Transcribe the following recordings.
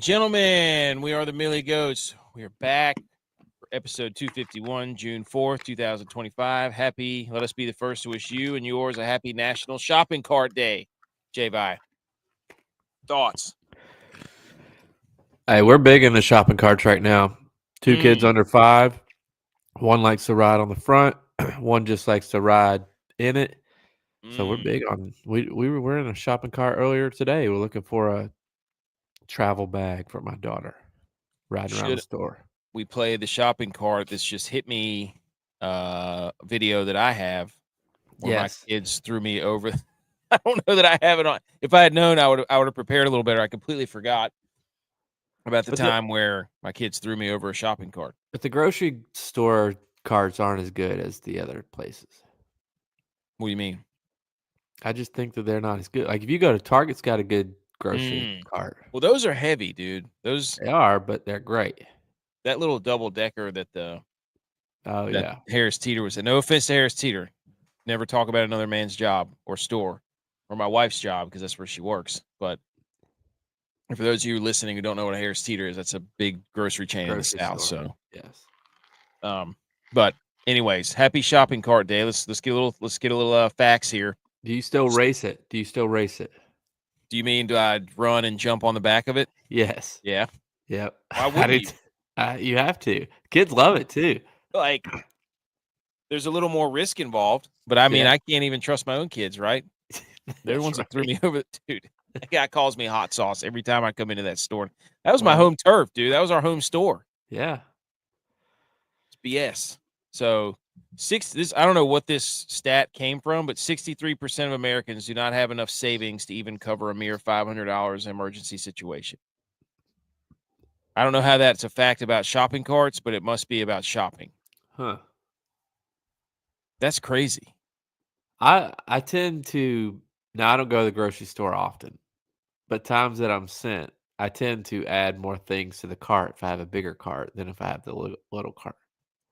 gentlemen, we are the Millie Goats. We are back for episode 251, June 4th, 2025. Happy, let us be the first to wish you and yours a happy National Shopping Cart Day. J-Bye. Thoughts? Hey, we're big in the shopping carts right now. Two kids under 5. One likes to ride on the front. One just likes to ride in it. So we're big on. We're in a shopping cart earlier today. We're looking for a travel bag for my daughter, riding around the store. We played the shopping cart. This just hit me video that I have where my kids threw me over. I don't know that I have it on. If I had known, I would have prepared a little better. I completely forgot about the time where my kids threw me over a shopping cart. But the grocery store carts aren't as good as the other places. What do you mean? I just think that they're not as good. Like if you go to Target's got a good grocery cart. Well, those are heavy, dude. They are, but they're great. That little double decker that that Harris Teeter was. No offense to Harris Teeter. Never talk about another man's job or store or my wife's job because that's where she works. But for those of you listening who don't know what a Harris Teeter is, that's a big grocery chain in the South. Store. So yes. But anyways, happy shopping cart day. Let's get a little facts here. Do you still race it? Do you mean do I run and jump on the back of it? Yes. Yeah. Yep. Why wouldn't you? You have to. Kids love it too. Like, there's a little more risk involved, but I mean, I can't even trust my own kids, right? They're the ones that threw me over. Dude, that guy calls me hot sauce every time I come into that store. That was my home turf, dude. That was our home store. Yeah. It's BS. So, I don't know what this stat came from, but 63% of Americans do not have enough savings to even cover a mere $500 emergency situation. I don't know how that's a fact about shopping carts, but it must be about shopping. Huh. That's crazy. I tend to now I don't go to the grocery store often, but times that I'm sent, I tend to add more things to the cart if I have a bigger cart than if I have the little cart.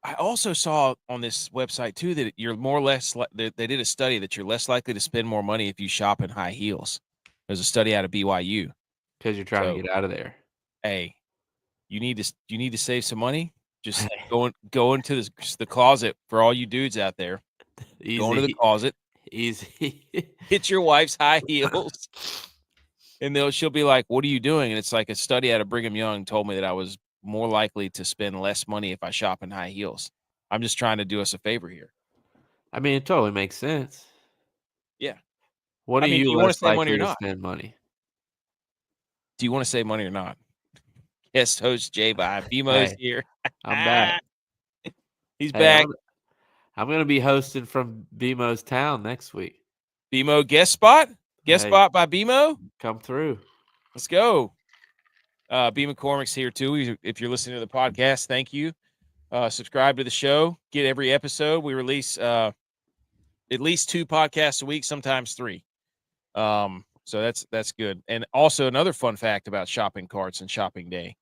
I also saw on this website too that you're more or less they did a study that you're less likely to spend more money if you shop in high heels. There's a study out of BYU. Because you're trying to get out of there. Hey, you need to save some money. Just go into the closet for all you dudes out there. Easy. Go into the closet. Easy. Hit your wife's high heels. And she'll be like, "What are you doing?" And it's like a study out of Brigham Young told me that I was more likely to spend less money if I shop in high heels. I'm just trying to do us a favor here. I mean, it totally makes sense. Yeah. What do you want to save money or not? Spend money? Do you want to save money or not? Guest host J.U.Y.S. BMO's here. I'm back. He's back. I'm going to be hosting from BMO's town next week. BMO guest spot? Spot by BMO? Come through. Let's go. B. McCormick's here too. If you're listening to the podcast, thank you. Subscribe to the show. Get every episode. We release at least 2 podcasts a week, sometimes 3. So that's good. And also another fun fact about shopping carts and shopping day.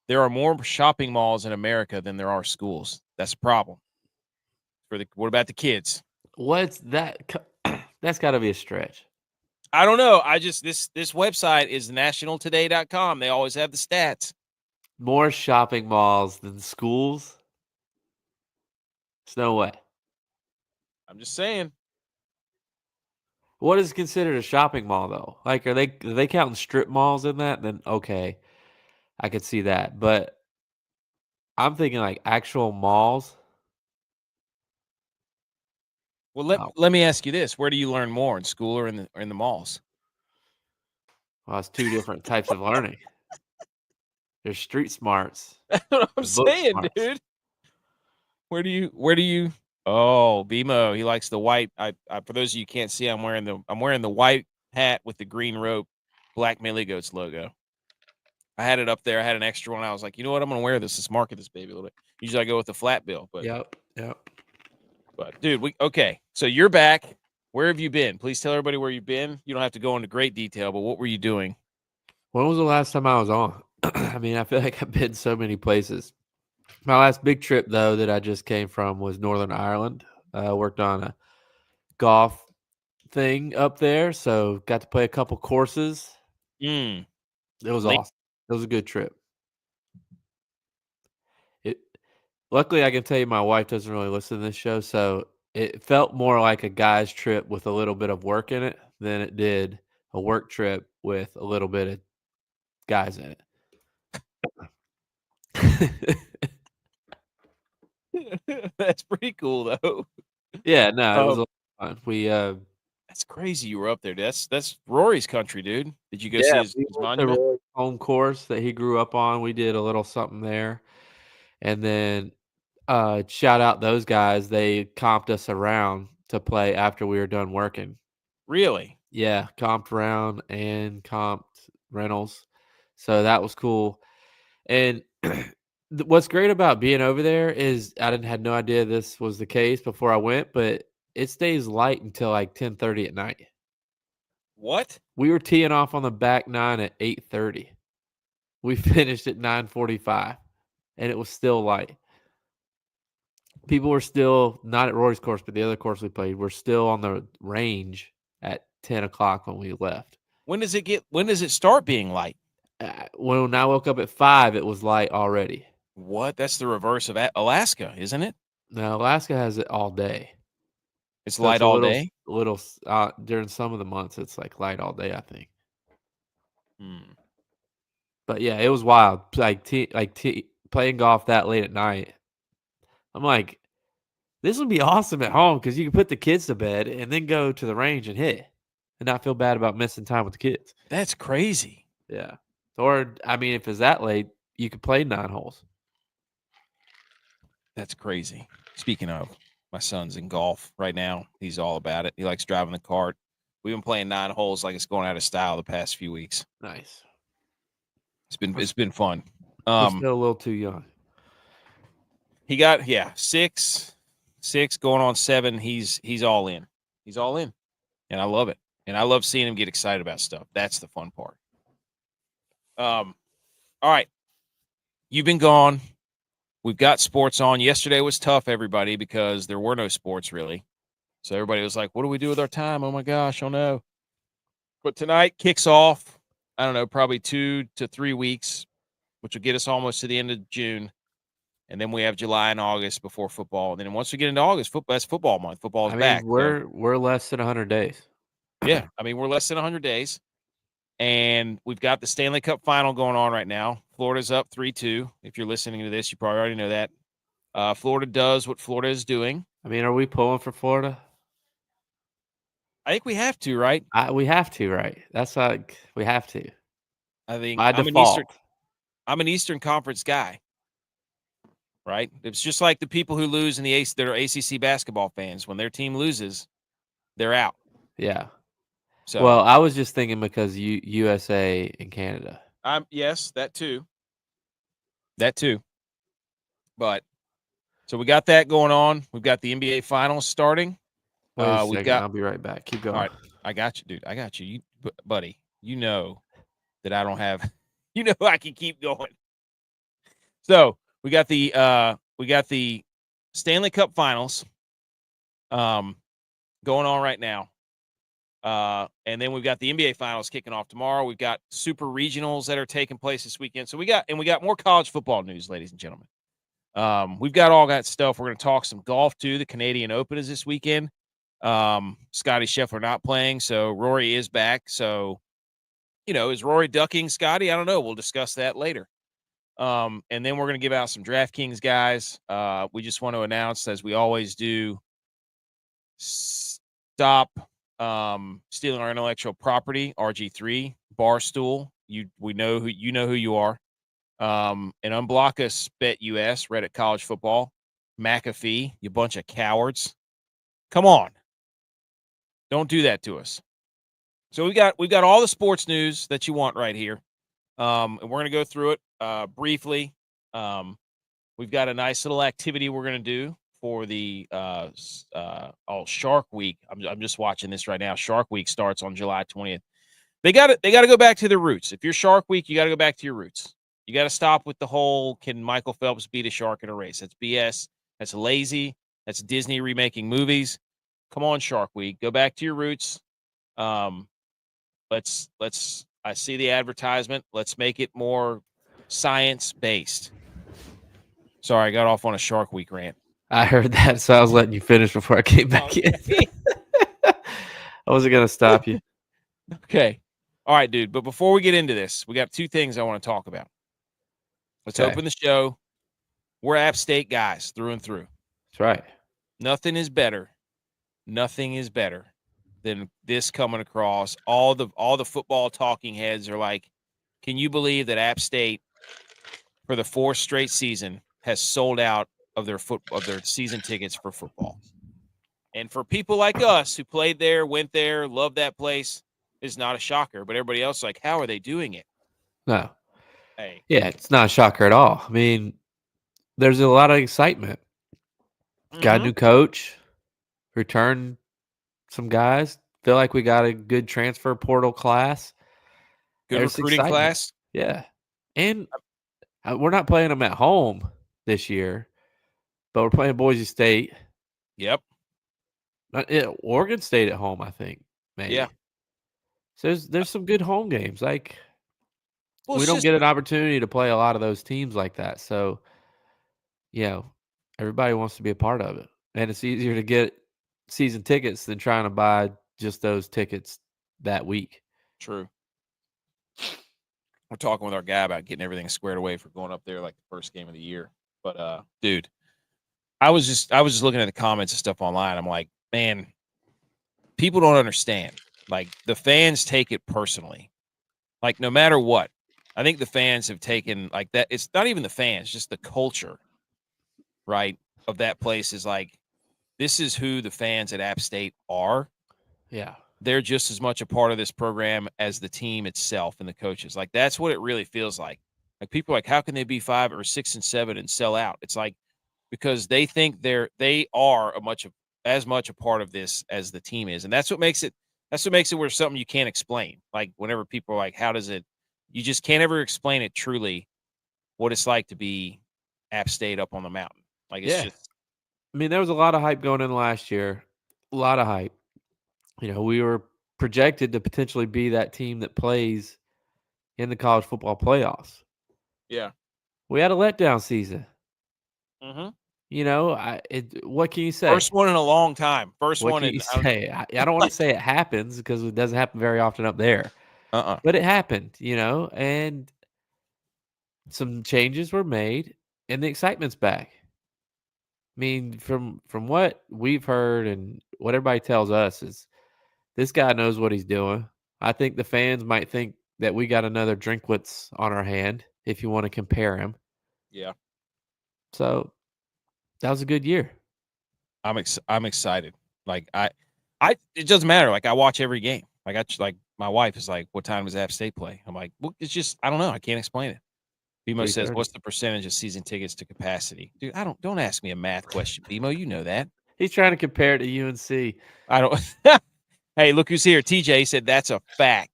There are more shopping malls in America than there are schools. That's a problem. What about the kids? What's that? That's got to be a stretch. I don't know. This website is nationaltoday.com. They always have the stats. More shopping malls than schools? There's no way. I'm just saying. What is considered a shopping mall though? Like, are they counting strip malls in that? Then okay, I could see that. But I'm thinking like actual malls. Well, let me ask you this: where do you learn more, in school or in the malls? Well, it's 2 different types of learning. There's street smarts. That's what I'm saying, smarts. Dude. Where do you? Oh, BMO, he likes the white. I for those of you who can't see, I'm wearing the white hat with the green rope, Black Millie Goats logo. I had it up there. I had an extra one. I was like, you know what? I'm gonna wear this. Let's market this baby a little bit. Usually I go with the flat bill, but yep. But dude, okay. So you're back. Where have you been? Please tell everybody where you've been. You don't have to go into great detail, but what were you doing? When was the last time I was on? I mean, I feel like I've been so many places. My last big trip, though, that I just came from was Northern Ireland. Worked on a golf thing up there, so got to play a couple courses. Mm. It was awesome. It was a good trip. Luckily, I can tell you my wife doesn't really listen to this show, so it felt more like a guy's trip with a little bit of work in it than it did a work trip with a little bit of guys in it. That's pretty cool, though. Yeah, no, it was a Um, lot of fun. We That's crazy you were up there. That's Rory's country, dude. Did you go see yeah, his we went to monument? Roy's home course that he grew up on. We did a little something there, and then shout out those guys. They comped us around to play after we were done working. Really? Yeah, comped around and comped rentals. So that was cool. And what's great about being over there is I had no idea this was the case before I went, but it stays light until like 10:30 at night. What? We were teeing off on the back nine at 8:30. We finished at 9:45, and it was still light. People were still not at Rory's course, but the other course we played. We're still on the range at 10 o'clock when we left. When does it start being light? When I woke up at 5, it was light already. What? That's the reverse of Alaska, isn't it? Now Alaska has it all day. It's So it's light a all day. little during some of the months it's like light all day, I think. Hmm. But yeah, it was wild. Playing golf that late at night. I'm like, this would be awesome at home because you can put the kids to bed and then go to the range and hit and not feel bad about missing time with the kids. That's crazy. Yeah. Or I mean, if it's that late, you could play 9 holes. That's crazy. Speaking of, my son's in golf right now. He's all about it. He likes driving the cart. We've been playing 9 holes like it's going out of style the past few weeks. Nice. It's been fun. We're still a little too young. He got 6 going on 7. He's all in. He's all in. And I love it. And I love seeing him get excited about stuff. That's the fun part. All right. You've been gone. We've got sports on. Yesterday was tough, everybody, because there were no sports really. So everybody was like, what do we do with our time? Oh my gosh, oh no. But tonight kicks off, I don't know, probably 2 to 3 weeks, which will get us almost to the end of June. And then we have July and August before football. And then once we get into August, that's football month. Football is back. We're less than 100 days. Yeah. I mean, we're less than 100 days. And we've got the Stanley Cup final going on right now. Florida's up 3-2. If you're listening to this, you probably already know that. Florida does what Florida is doing. I mean, are we pulling for Florida? I think we have to, right? We have to, right? That's like we have to. I think By default. I'm an Eastern Conference guy, right? It's just like the people who lose in that are ACC basketball fans. When their team loses, they're out. Yeah. So, well, I was just thinking because USA and Canada. Yes, that too. That too. But so we got that going on. We've got the NBA Finals starting. Wait a second. I'll be right back. Keep going. All right, I got you, dude. I got you. Buddy. You know that I don't have. You know I can keep going. So we got the Stanley Cup Finals, going on right now. And then we've got the NBA Finals kicking off tomorrow. We've got super regionals that are taking place this weekend. So we got more college football news, ladies and gentlemen. We've got all that stuff. We're going to talk some golf too. The Canadian Open is this weekend. Scotty Scheffler not playing, so Rory is back. So, is Rory ducking Scotty? I don't know. We'll discuss that later. And then we're going to give out some DraftKings guys. We just want to announce, as we always do, stop stealing our intellectual property. RG3, Barstool. We know who you are. And unblock us, BetUS, Reddit College Football, McAfee, you bunch of cowards. Come on. Don't do that to us. So we've got all the sports news that you want right here. And we're going to go through it briefly. We've got a nice little activity we're going to do for the Shark Week. I'm just watching this right now. Shark Week starts on July 20th. They got to go back to their roots. If you're Shark Week, you got to go back to your roots. You got to stop with the whole, can Michael Phelps beat a shark in a race? That's BS. That's lazy. That's Disney remaking movies. Come on, Shark Week. Go back to your roots. Let's I see the advertisement. Let's make it more science-based. Sorry, I got off on a Shark Week rant. I heard that, so I was letting you finish before I came back in. I wasn't going to stop you. Okay. All right, dude. But before we get into this, we got two things I want to talk about. Let's open the show. We're App State guys through and through. That's right. Nothing is better than this coming across. All the football talking heads are like, can you believe that App State for the 4th straight season has sold out of their season tickets for football? And for people like us who played there, went there, loved that place, it's not a shocker. But everybody else is like, how are they doing it? No. Hey. Yeah, it's not a shocker at all. I mean, there's a lot of excitement. Got a new coach, returned some guys. Feel like we got a good transfer portal class. Good recruiting class. Yeah. And we're not playing them at home this year, but we're playing Boise State. Yep. Oregon State at home, I think, maybe. Yeah. So there's some good home games. Like, we don't get an opportunity to play a lot of those teams like that. So, everybody wants to be a part of it. And it's easier to get season tickets than trying to buy just those tickets that week. True. We're talking with our guy about getting everything squared away for going up there like the first game of the year. But dude, I was just looking at the comments and stuff online. I'm like, man, people don't understand. Like, the fans take it personally. Like, no matter what. I think the fans have taken like that. It's not even the fans, just the culture, right, of that place is like, this is who the fans at App State are. Yeah. They're just as much a part of this program as the team itself and the coaches. Like, that's what it really feels like. Like, people are like, how can they be 5 or 6 and 7 and sell out? It's like, because they think they are as much a part of this as the team is. And that's what makes it where something you can't explain. Like, whenever people are like, how does it, you just can't ever explain it truly what it's like to be App State up on the mountain. Like, it's just. I mean, there was a lot of hype going in last year. A lot of hype. We were projected to potentially be that team that plays in the college football playoffs. Yeah. We had a letdown season. Mm-hmm. What can you say? First one in a long time. What can you say? I don't want to say it happens because it doesn't happen very often up there. But it happened, and some changes were made, and the excitement's back. I mean, from what we've heard and what everybody tells us is this guy knows what he's doing. I think the fans might think that we got another Drinkwitz on our hand if you want to compare him. Yeah. So that was a good year. I'm excited. Like, it doesn't matter. Like, I watch every game. Like, my wife is like, what time does App State play? I'm like, well, it's just, I don't know. I can't explain it. BMO says, what's the percentage of season tickets to capacity? Dude, don't ask me a math question, BMO. You know that. He's trying to compare it to UNC. I don't. Hey, look who's here. TJ said that's a fact.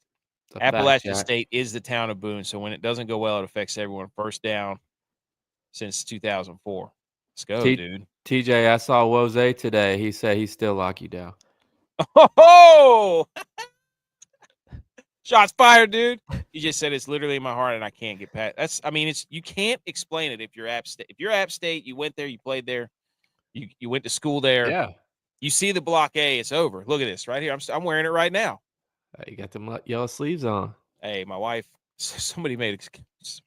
Appalachian State is the town of Boone. So when it doesn't go well, it affects everyone. First down since 2004. Let's go, dude. TJ, I saw WOAT-A today. He said he still lock you down. Oh! Shots fired, dude. He just said it's literally in my heart and I can't get past. You can't explain it if you're App State. If you're App State, you went there, you played there, you went to school there. Yeah. You see the block A, it's over. Look at this right here. I'm wearing it right now. You got them yellow sleeves on. Hey, my wife, somebody made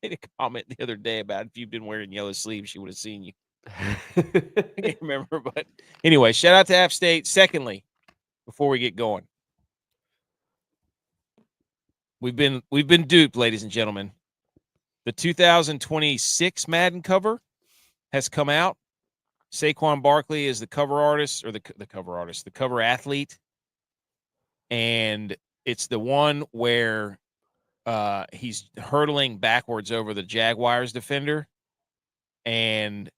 a comment the other day about if you've been wearing yellow sleeves, she would have seen you. I can't remember, but anyway, shout out to App State. Secondly, before we get going, we've been duped, ladies and gentlemen. The 2026 Madden cover has come out. Saquon Barkley is the cover artist, or the cover athlete, and it's the one where he's hurtling backwards over the Jaguars defender, and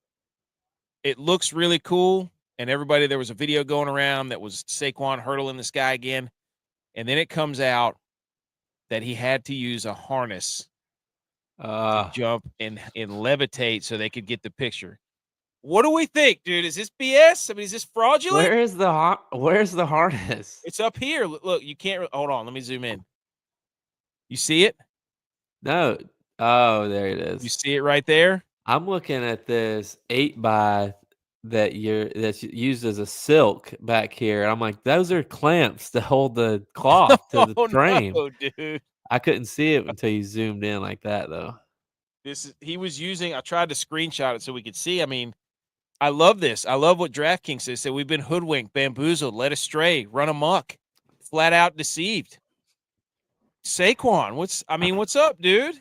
it looks really cool. And there was a video going around that was Saquon hurdling this guy again, and then it comes out that he had to use a harness to jump and levitate so they could get the picture. What do we think, dude? Is this BS? I mean, is this fraudulent? Where's the harness? It's up here. Look, you can't. Hold on. Let me zoom in. You see it? No. Oh, there it You is. see it right there? I'm looking at this 8x that's used as a silk back here. I'm like, those are clamps to hold the cloth to the Oh frame. no, dude. I couldn't see it until you zoomed in like that, though. He was using. I tried to screenshot it so we could see. I mean, I love this. I love what DraftKings says. That we've been hoodwinked, bamboozled, led astray, run amok, flat out deceived. Saquon, what's up, dude?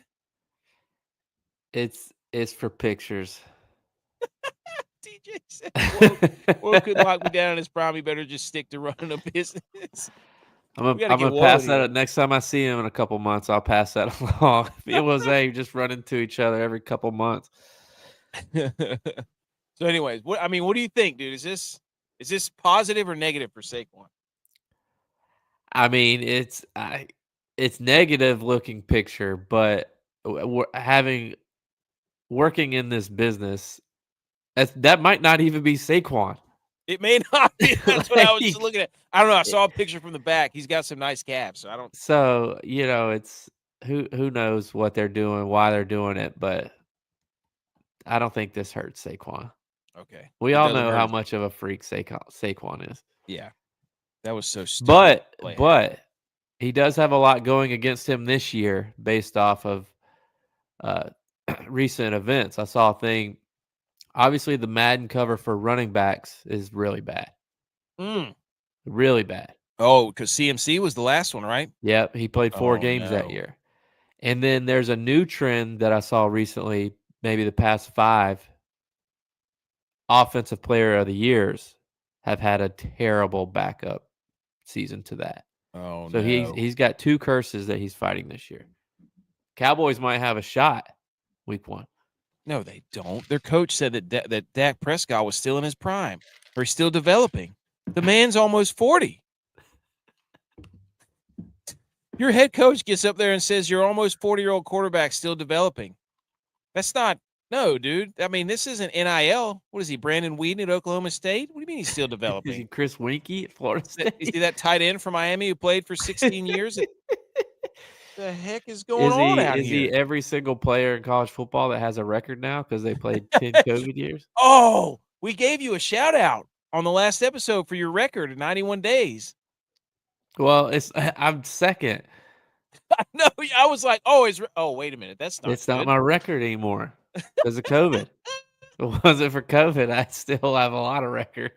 It's for pictures. TJ said, Whoa could lock me down in his prime. He better just stick to running a business. I'm We got to get gonna Whoa pass in that here. up next time I see him in a couple months. I'll pass that along. Me and Jose just run into each other every couple months. So, anyways, what do you think, dude? Is this positive or negative for Saquon? I mean, it's negative looking picture, but working in this business, that might not even be Saquon. It may not be. That's what I was just Like, looking at. I don't know. I saw a picture from the back. He's got some nice calves, so I don't. so it's who knows what they're doing, why they're doing it, but I don't think this hurts Saquon. Okay, We it all doesn't know hurt how his. much of a freak Saquon is. Yeah, that was so stupid. But he does have a lot going against him this year based off of uh, recent events. I saw a thing. Obviously, the Madden cover for running backs is really bad. Really bad. Oh, because CMC was the last one, right? Yep, he played 4 Oh games that no. year. And then there's a new trend that I saw recently, maybe the past 5 offensive player of the years have had a terrible backup season to that. Oh So no. he's got 2 curses that he's fighting this year. Cowboys might have a shot week 1. No, they don't. Their coach said that Dak Prescott was still in his prime, or he's still developing. The man's almost 40. Your head coach gets up there and says your almost 40-year-old quarterback still developing. That's not no, dude. I mean, this isn't NIL. What is he, Brandon Weeden at Oklahoma State? What do you mean he's still Is he developing? Chris Winkie at Florida Is he State? that tight end from Miami who played for 16 years? The heck is going on out Is he here? every single player in college football that has a record now because they played 10 COVID years? Oh, we gave you a shout out on the last episode for your record of 91 days. Well, I'm second. No, I was like, wait a minute. That's not It's good. not my record anymore because of COVID. If it wasn't for COVID, I'd still have a lot of records.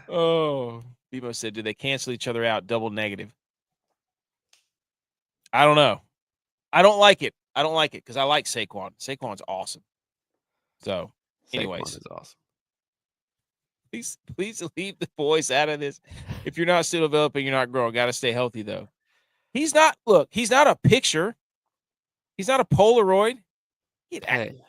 Oh, Bebo said, do they cancel each other out? Double negative. I don't know. I don't like it. Because I like Saquon. Saquon's awesome. So, anyways. Saquon is awesome. Please leave the boys out of this. If you're not still developing, you're not growing. Got to stay healthy, though. He's not a picture. He's not a Polaroid.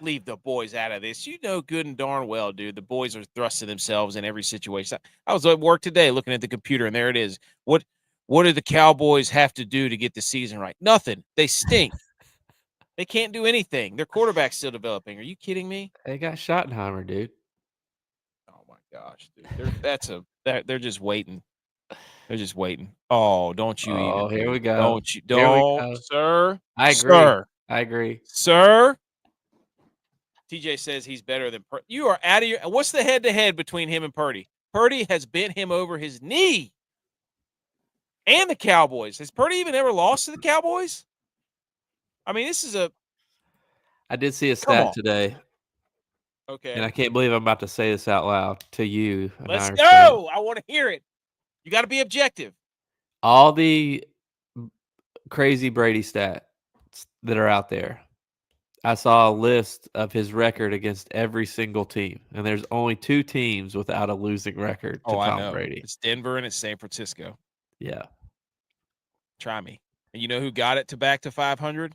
Leave the boys out of this. You know good and darn well, dude. The boys are thrusting themselves in every situation. I was at work today looking at the computer, and there it is. What do the Cowboys have to do to get the season right? Nothing. They stink. They can't do anything. Their quarterback's still developing. Are you kidding me? They got Schottenheimer, dude. Oh my gosh, dude. They're just waiting. They're just waiting. Oh, don't you even. Here we go. Don't you? Here we Don't, go. sir. I agree. Sir. I agree. Sir. TJ says he's better than Purdy. You are out of your. What's the head-to-head between him and Purdy? Purdy has bent him over his knee. And the Cowboys. Has Purdy even ever lost to the Cowboys? I mean, this is a. I did see a stat today. Okay. And I can't believe I'm about to say this out loud to you. Let's go. I want to hear it. You got to be objective. All the crazy Brady stats that are out there. I saw a list of his record against every single team, and there's only 2 teams without a losing record to Tom Brady. It's Denver and it's San Francisco. Yeah. Try me. And you know who got it back to 500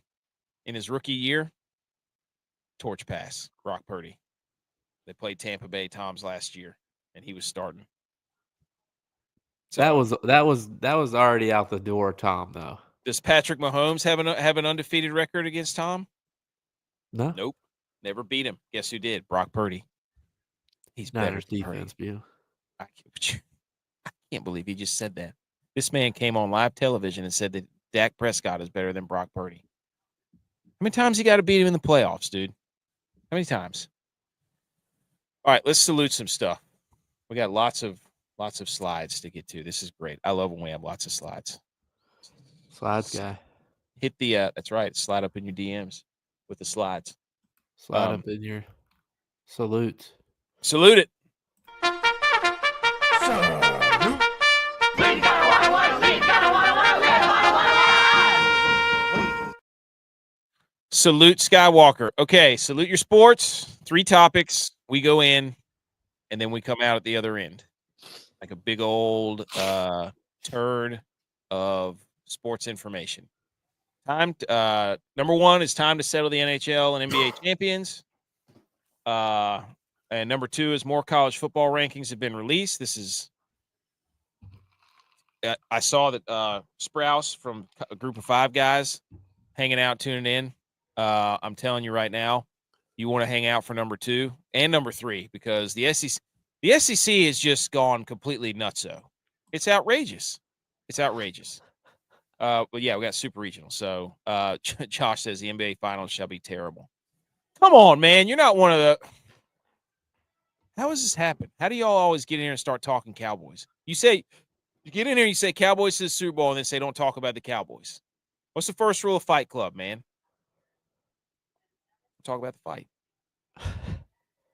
in his rookie year? Torch pass, Brock Purdy. They played Tampa Bay Toms last year, and he was starting. So, that was already out the door, Tom, though. Does Patrick Mahomes have an undefeated record against Tom? No. Nope. Never beat him. Guess who did? Brock Purdy. He's better than defense, Purdy. I can't believe he just said that. This man came on live television and said that Dak Prescott is better than Brock Purdy. How many times you got to beat him in the playoffs, dude? How many times? All right, let's salute some stuff. We got lots of slides to get to. This is great. I love when we have lots of slides. Slides guy. Hit the that's right. Slide up in your DMs with the slides. Slide up in your salutes. Salute it. Salute Skywalker. Okay, salute your sports. 3 topics. We go in, and then we come out at the other end. Like a big old turd of sports information. Time number 1 is time to settle the NHL and NBA champions. And number 2 is more college football rankings have been released. This is I saw that Sprouse from a group of 5 guys hanging out, tuning in. I'm telling you right now, you want to hang out for number 2 and number 3 because the SEC has just gone completely nutso. It's outrageous. It's outrageous. But yeah, we got super regional. So Josh says the NBA finals shall be terrible. Come on, man. You're not one of the. How does this happen? How do y'all always get in here and start talking Cowboys? You get in here and you say Cowboys to the Super Bowl and then say don't talk about the Cowboys. What's the first rule of Fight Club, man? Talk about the fight.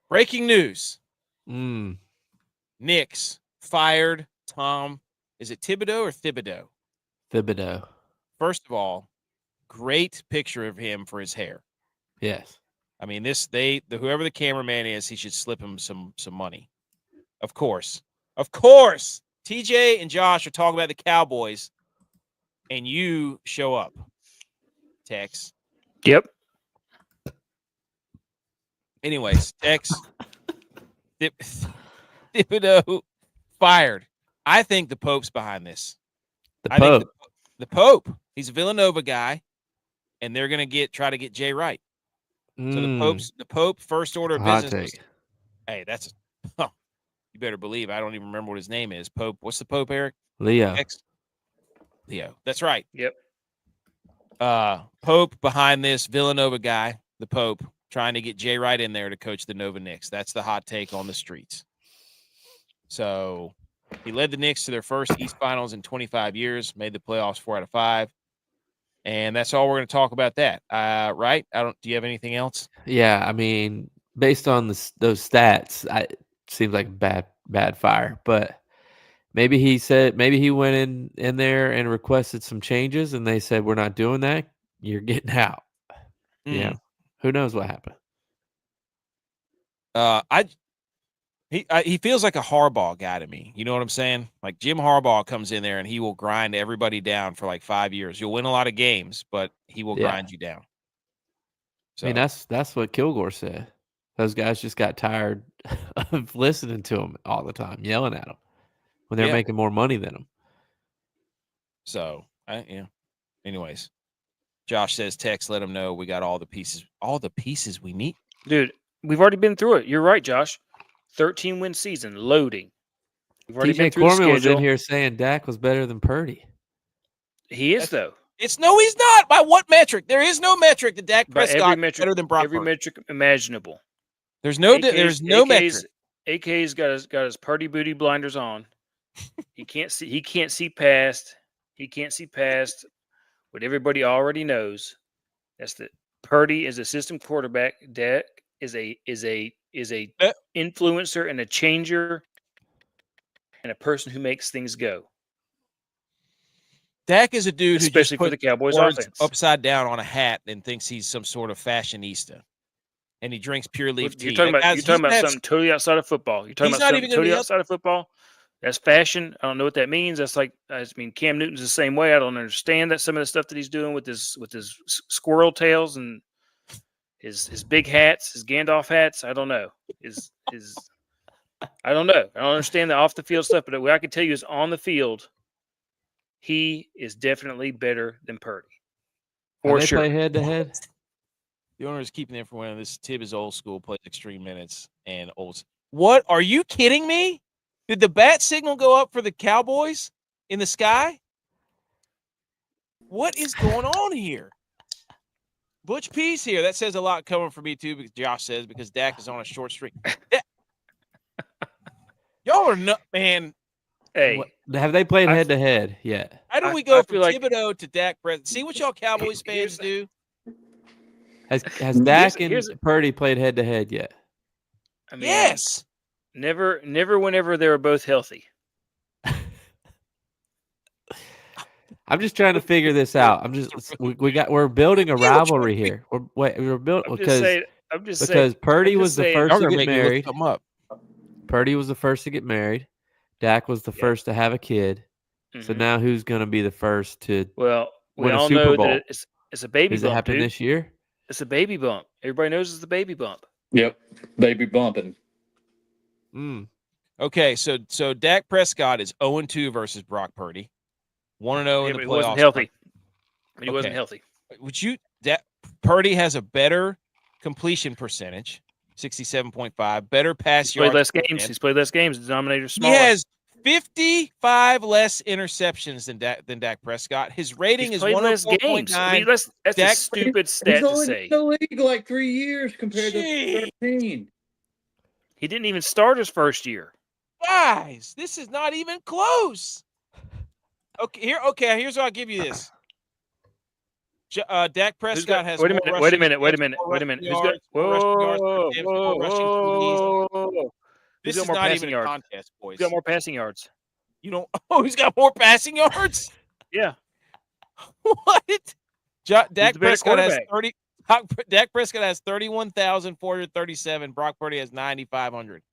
Breaking news. Knicks fired Tom. Is it Thibodeau or Thibodeau? Thibodeau. First of all, great picture of him for his hair. Yes. I mean, whoever the cameraman is, he should slip him some money. Of course. TJ and Josh are talking about the Cowboys, and you show up. Tex. Yep. Anyways, Tex. Thibodeau fired. I think the Pope's behind this. Pope. The Pope. He's a Villanova guy, and they're going to try to get Jay Wright. So the Pope first order of business. Hey, that's you better believe I don't even remember what his name is. Pope. What's the Pope, Eric? Leo. Leo. That's right. Yep. Pope behind this Villanova guy, the Pope, trying to get Jay Wright in there to coach the Nova Knicks. That's the hot take on the streets. So he led the Knicks to their first East Finals in 25 years, made the playoffs 4 out of 5. And that's all we're going to talk about that. Right? Do you have anything else? Yeah, I mean, based on those stats, it seems like bad fire. But maybe he went in there and requested some changes, and they said, we're not doing that. You're getting out. Yeah. Who knows what happened? He feels like a Harbaugh guy to me. You know what I'm saying? Like Jim Harbaugh comes in there and he will grind everybody down for like 5 years. You'll win a lot of games, but he will grind you down. So, I mean, that's what Kilgore said. Those guys just got tired of listening to him all the time, yelling at him when they're making more money than him. So, anyways, Josh says, Tex, let him know we got all the pieces we need. Dude, we've already been through it. You're right, Josh. 13-win season, loading. We've already been through the schedule. TJ Corman was in here saying Dak was better than Purdy. He is, though. He's not. By what metric? There is no metric that Dak Prescott is better than Brock Purdy. Every metric imaginable. There's no metric. AK's got his Purdy booty blinders on. He can't see past what everybody already knows. That's that Purdy is a system quarterback. Dak is a influencer and a changer and a person who makes things go. Dak is a dude especially who just for the Cowboys words offense upside down on a hat and thinks he's some sort of fashionista, and he drinks pure leaf tea. You're talking about something totally outside of football. You're talking about something totally outside of football. That's fashion. I don't know what that means. That's like, Cam Newton's the same way. I don't understand that some of the stuff that he's doing with his squirrel tails and his big hats, his Gandalf hats. I don't know. I don't know. I don't understand the off the field stuff, but what I can tell you is on the field, he is definitely better than Purdy. For sure. Play head to head. The owner is keeping the information. This Tib is old school, plays extreme minutes and old. What? Are you kidding me? Did the bat signal go up for the Cowboys in the sky? What is going on here? Butch P's here. That says a lot coming from me too, because Josh says because Dak is on a short streak. Y'all are not, man. Hey, have they played head to head yet? How do we go from like, Thibodeau to Dak Prescott? See what y'all Cowboys fans do. Has Dak and Purdy played head to head yet? I mean, yes. Never. Whenever they were both healthy. I'm just trying to figure this out. We're building a rivalry here. We're building because Purdy was the first to get married. Purdy was the first to get married. Dak was the first to have a kid. Mm-hmm. So now who's going to be the first to win a Super Bowl? That it's a baby bump. Does it happen this year? It's a baby bump. Everybody knows it's the baby bump. Yep, baby bumping. Okay, so Dak Prescott is 0-2 versus Brock Purdy. 1-0 in the playoffs. He wasn't healthy. He wasn't healthy. Purdy has a better completion percentage, 67.5, better pass yards. He's played less games. The denominator's smaller. He has 55 less interceptions than Dak Prescott. His rating is 104.9. I mean, that's a stupid stat to say. He's only in the league like 3 years compared to 13. He didn't even start his first year. Guys, this is not even close. Here's what I'll give you this. Dak Prescott has Wait a minute. This is not even a contest, boys. He's got more passing yards. He's got more passing yards? Yeah. What? Dak Prescott has 30. Dak Prescott has 31,437. Brock Purdy has 9,500.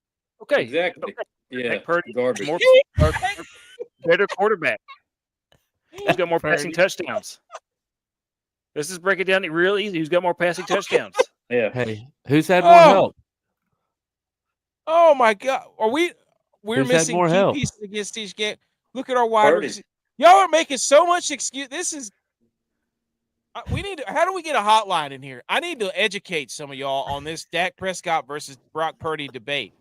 Okay. Exactly. Yeah. Dak Purdy, garbage. Better quarterback. He's got more passing touchdowns. Let's just break it down real easy. Who's got more passing touchdowns? Yeah. Hey, who's had more help? Oh my God. We're who's missing more key help? pieces against each game. Look at our wide receivers. Y'all are making so much excuse. This is how do we get a hotline in here? I need to educate some of y'all on this Dak Prescott versus Brock Purdy debate.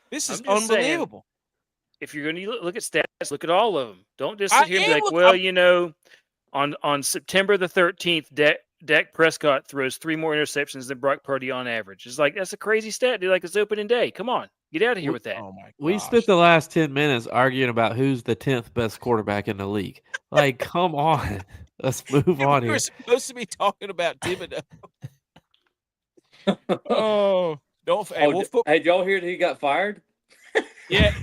This is unbelievable. If you're going to look at stats, look at all of them. Don't just sit here and be like, on September the 13th, Dak Prescott throws 3 more interceptions than Brock Purdy on average. It's like, that's a crazy stat, dude. Like, it's opening day. Come on. Get out of here with that. Oh my gosh. We spent the last 10 minutes arguing about who's the 10th best quarterback in the league. Like, come on. Let's move on here. We're supposed to be talking about Thibodeau. Oh, don't. Hey, did y'all hear that he got fired? Yeah.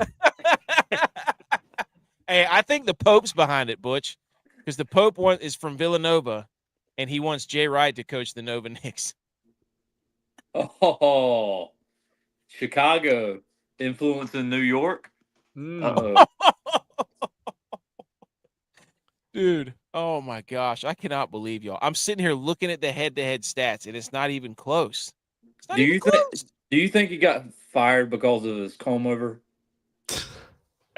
Hey, I think the Pope's behind it, Butch, because the Pope is from Villanova, and he wants Jay Wright to coach the Nova Knicks. Oh, Chicago influencing New York. Uh-oh. Dude, oh my gosh, I cannot believe y'all. I'm sitting here looking at the head-to-head stats, and it's not even close. Do you think he got fired because of his comb over?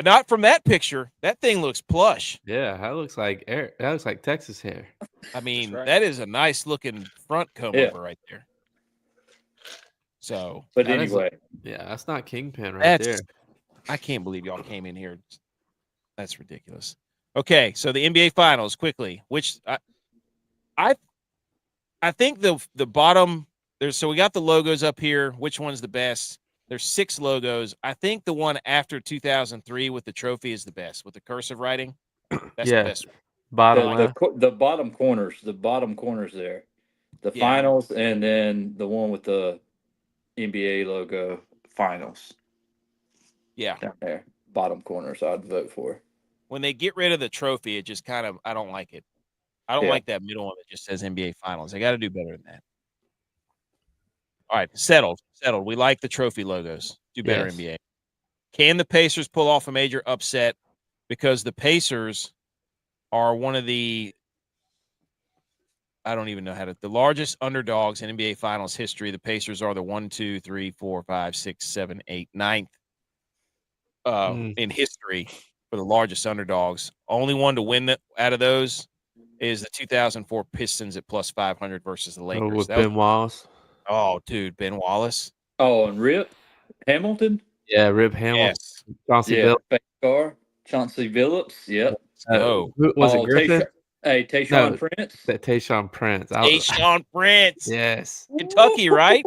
Not from that picture. That thing looks plush. Yeah, that looks like Texas hair. I mean, that is a nice looking front comb over right there. So, but anyway, that's not Kingpin there. I can't believe y'all came in here. That's ridiculous. Okay, so the NBA Finals quickly. Which I think the bottom there's so we got the logos up here. Which one's the best? There's 6 logos. I think the one after 2003 with the trophy is the best with the cursive writing. That's the best one. The bottom corners. The bottom corners there. The finals, and then the one with the NBA logo finals. Yeah, down there, bottom corners. I'd vote for. When they get rid of the trophy, it just kind of I don't like it. I don't like that middle one that just says NBA Finals. They got to do better than that. All right, settled. We like the trophy logos. Do better, NBA. Can the Pacers pull off a major upset? Because the Pacers are one of the I don't even know how to the largest underdogs in NBA Finals history. The Pacers are the 1, 2, 3, 4, 5, 6, 7, 8, 9th in history for the largest underdogs. Only one to win out of those is the 2004 Pistons at plus 500 versus the Lakers. With Ben Wallace. Oh, dude, Ben Wallace. Oh, and Rip Hamilton. Yeah, Rip Hamilton. Yes. Chauncey Billups. Yep. Was it Griffin? Hey, Tayshaun Prince. Tayshaun Prince. Tayshaun Prince. Yes. Kentucky, right?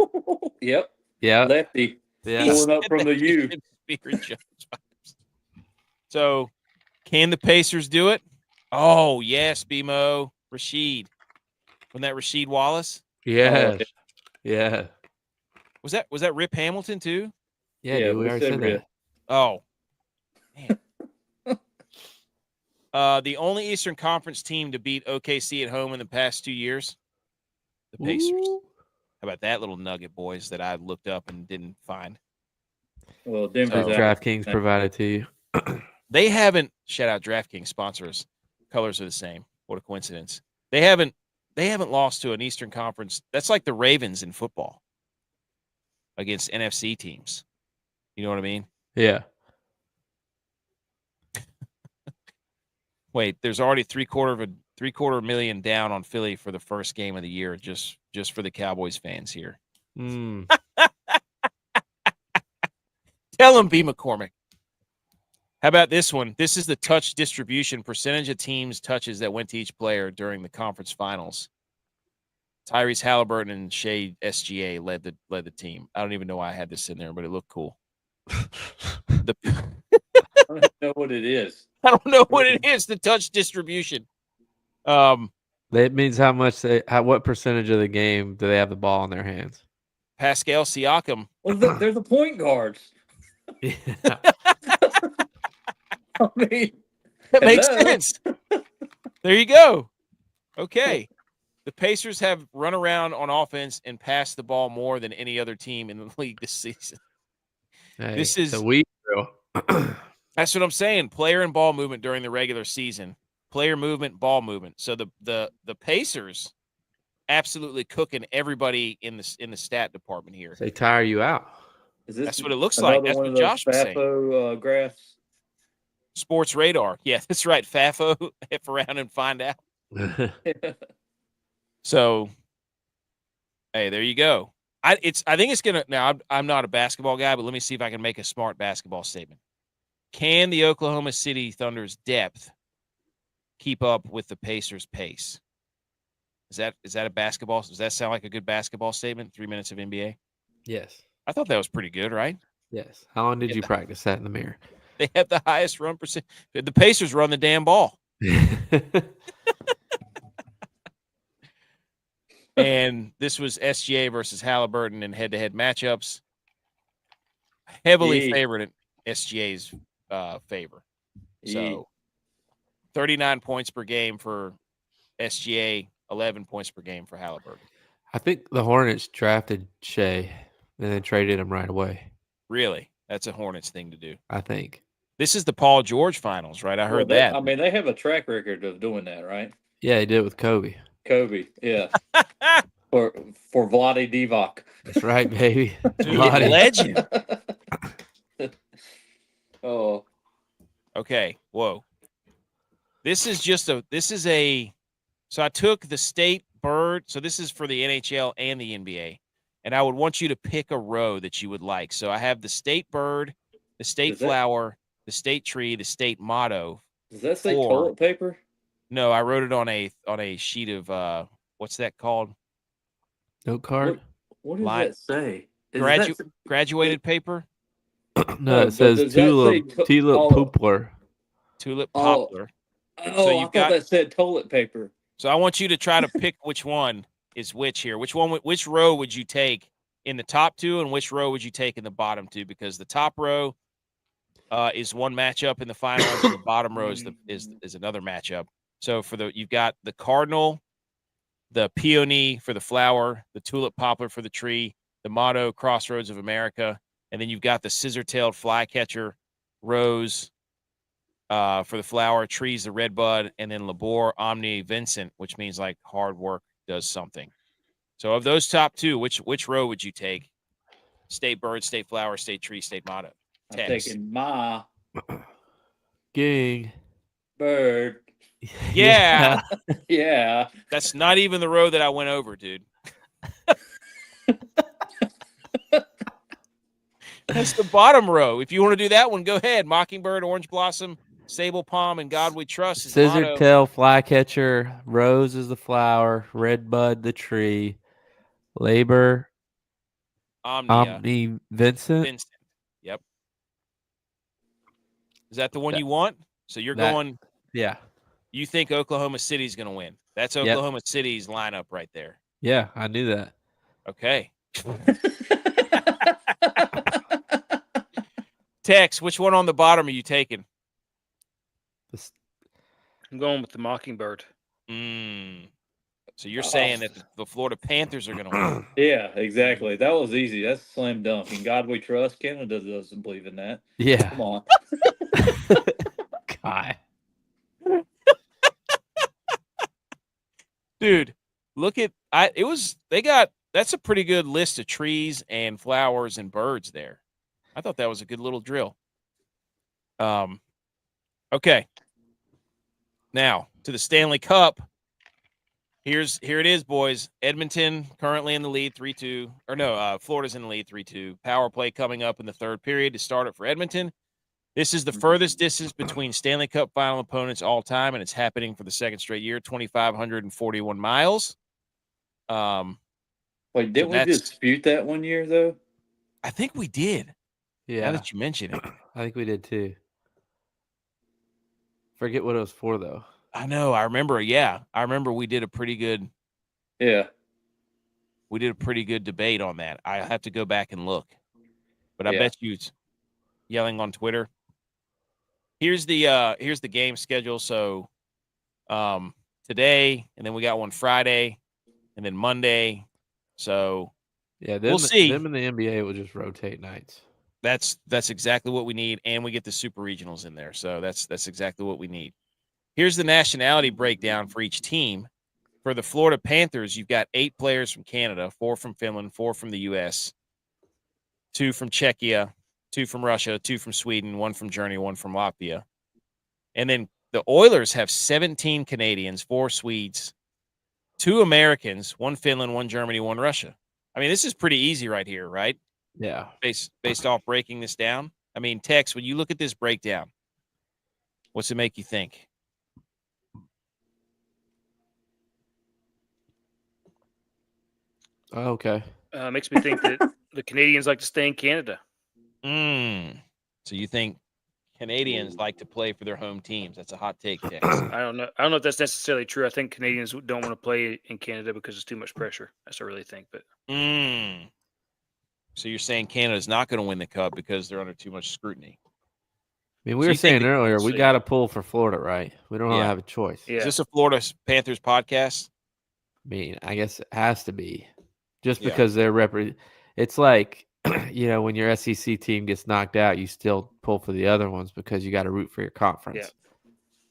Yep. Yeah. Lefty. Yeah. Pulling up from the U. So, can the Pacers do it? Oh, yes, BMO. Rasheed. Wasn't that Rasheed Wallace? Yes. Oh, yeah. Was that Rip Hamilton too? Yeah, dude, we already said Rip. that. Oh, man. The only Eastern Conference team to beat OKC at home in the past 2 years, the Pacers. Ooh. How about that little nugget, boys, that I looked up and didn't find? Well, Denver's DraftKings provided to you. They haven't. Shout out DraftKings sponsors. Colors are the same. What a coincidence. They haven't lost to an Eastern Conference. That's like the Ravens in football against NFC teams. You know what I mean? Yeah. Wait, there's already $750,000 million down on Philly for the first game of the year, just for the Cowboys fans here. Tell them, B. McCormick. How about this one? This is the touch distribution percentage of teams' touches that went to each player during the conference finals. Tyrese Halliburton and Shea SGA led the team. I don't even know why I had this in there, but it looked cool. I don't know what it is. I don't know what it is. The touch distribution. That means what percentage of the game do they have the ball in their hands? Pascal Siakam. Well, they're the point guards. Yeah. I mean, that makes sense. There you go. Okay. The Pacers have run around on offense and passed the ball more than any other team in the league this season. Hey, this is the week drill. That's what I'm saying. Player and ball movement during the regular season. Player movement, ball movement. So the Pacers absolutely cooking everybody in the stat department here. They tire you out. That's what it looks like. That's what Josh was saying. Graphs. Sports Radar. Yeah, that's right. FAFO. F around and find out. So, hey, there you go. I think it's gonna. Now, I'm not a basketball guy, but let me see if I can make a smart basketball statement. Can the Oklahoma City Thunder's depth keep up with the Pacers' pace? Is that a basketball? Does that sound like a good basketball statement? 3 minutes of NBA. Yes. I thought that was pretty good, right? Yes. How long did you practice that in the mirror? They have the highest run percent. The Pacers run the damn ball. And this was SGA versus Halliburton in head-to-head matchups. Heavily favored in SGA's favor. So 39 points per game for SGA, 11 points per game for Halliburton. I think the Hornets drafted Shea and then traded him right away. Really? That's a Hornets thing to do. I think. This is the Paul George finals, right? I heard that. I mean, they have a track record of doing that, right? Yeah, he did it with Kobe. Yeah. for Vlade Divac. That's right, baby. Dude, legend. Oh. Okay. Whoa. So I took the state bird. So this is for the NHL and the NBA. And I would want you to pick a row that you would like. So I have the state bird, the state flower, the state tree, the state motto. Does that say toilet paper? No, I wrote it on a sheet of what's that called? Note card. What does that say? Graduated paper? No, it says tulip poplar. Tulip poplar. So I thought that said toilet paper. So I want you to try to pick which one is which here. Which row would you take in the top two, and which row would you take in the bottom two? Because the top row is one matchup in the finals, and the bottom row is another matchup. So you've got the cardinal, the peony for the flower, the tulip poplar for the tree, the motto Crossroads of America, and then you've got the scissor-tailed flycatcher rose for the flower, trees the red bud, and then labor omni vincent, which means like hard work does something. So of those top two, which row would you take? State bird, state flower, state tree, state motto. I'm taking my gang bird. Yeah. Yeah. That's not even the row that I went over, dude. That's the bottom row. If you want to do that one, go ahead. Mockingbird, orange blossom, Sable Palm and God We Trust. Scissor tail flycatcher. Rose is the flower. Red bud the tree. Labor. Omni Vincent. Yep. Is that the one you want? So you're going. Yeah. You think Oklahoma City's going to win? That's Oklahoma City's lineup right there. Yeah, I knew that. Okay. Tex, which one on the bottom are you taking? I'm going with the Mockingbird. So you're saying that the Florida Panthers are going to win? Yeah, exactly. That was easy. That's a slam dunk. In God We Trust. Canada doesn't believe in that. Yeah. Come on. God. Dude, look at that's a pretty good list of trees and flowers and birds there. I thought that was a good little drill. Okay. Now to the Stanley Cup. Here it is, boys. Edmonton currently in the lead 3-2. Florida's in the lead 3-2. Power play coming up in the third period to start it for Edmonton. This is the furthest distance between Stanley Cup final opponents all time, and it's happening for the second straight year, 2,541 miles. Wait, didn't we dispute that one year, though? I think we did. Yeah. Now that you mention it. I think we did, too. Forget what it was for, though. I know. I remember. Yeah. I remember we did a pretty good. Yeah. We did a pretty good debate on that. I have to go back and look. But I bet you it's yelling on Twitter. Here's the game schedule. So today, and then we got one Friday, and then Monday. So we'll see. Them and the NBA will just rotate nights. That's exactly what we need, and we get the super regionals in there. So that's exactly what we need. Here's the nationality breakdown for each team. For the Florida Panthers, you've got 8 players from Canada, 4 from Finland, 4 from the U.S., 2 from Czechia, 2 from Russia, 2 from Sweden, 1 from Germany, 1 from Latvia. And then the Oilers have 17 Canadians, 4 Swedes, 2 Americans, 1 Finland, 1 Germany, 1 Russia. I mean, this is pretty easy right here, right? Yeah. Based off breaking this down. I mean, Tex, when you look at this breakdown, what's it make you think? Oh, okay. Makes me think that the Canadians like to stay in Canada. So you think Canadians like to play for their home teams? That's a hot take, Tex. I don't know if that's necessarily true. I think Canadians don't want to play in Canada because it's too much pressure. That's what I really think. But so you're saying Canada's not going to win the Cup because they're under too much scrutiny? I mean, we were saying earlier, we got to pull for Florida, right? We don't have a choice. Yeah. Is this a Florida Panthers podcast? I mean, I guess it has to be. Just because they're it's like, when your SEC team gets knocked out, you still pull for the other ones because you got to root for your conference.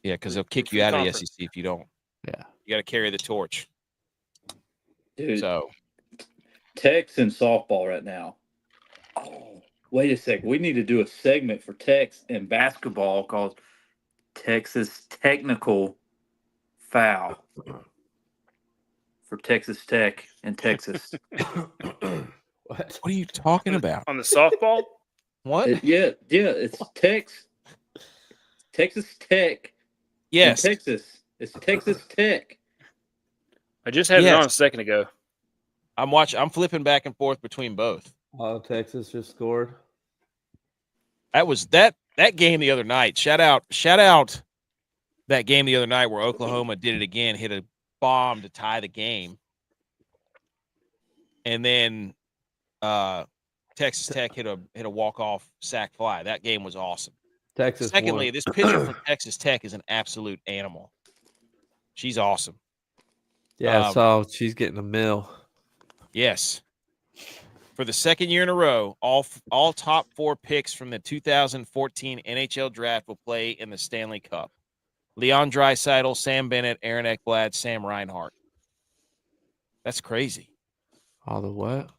Yeah, because they'll kick you out of the SEC if you don't. Yeah. You got to carry the torch. Dude, so Tex and softball right now. Oh, wait a second. We need to do a segment for Tex and basketball called Texas Technical Foul. For Texas Tech and Texas. What are you talking about? On the softball? What? It's Texas Tech. Yes. Texas. It's Texas Tech. I just had it on a second ago. I'm flipping back and forth between both. Oh, Texas just scored. That was that game the other night. Shout out that game the other night where Oklahoma did it again, hit a bomb to tie the game. And then Texas Tech hit a walk-off sack fly. That game was awesome. Texas. Secondly, this pitcher from Texas Tech is an absolute animal. She's awesome. Yeah, so she's getting a mill. Yes. For the second year in a row, all top 4 picks from the 2014 NHL draft will play in the Stanley Cup. Leon Draisaitl, Sam Bennett, Aaron Ekblad, Sam Reinhart. That's crazy. All the what?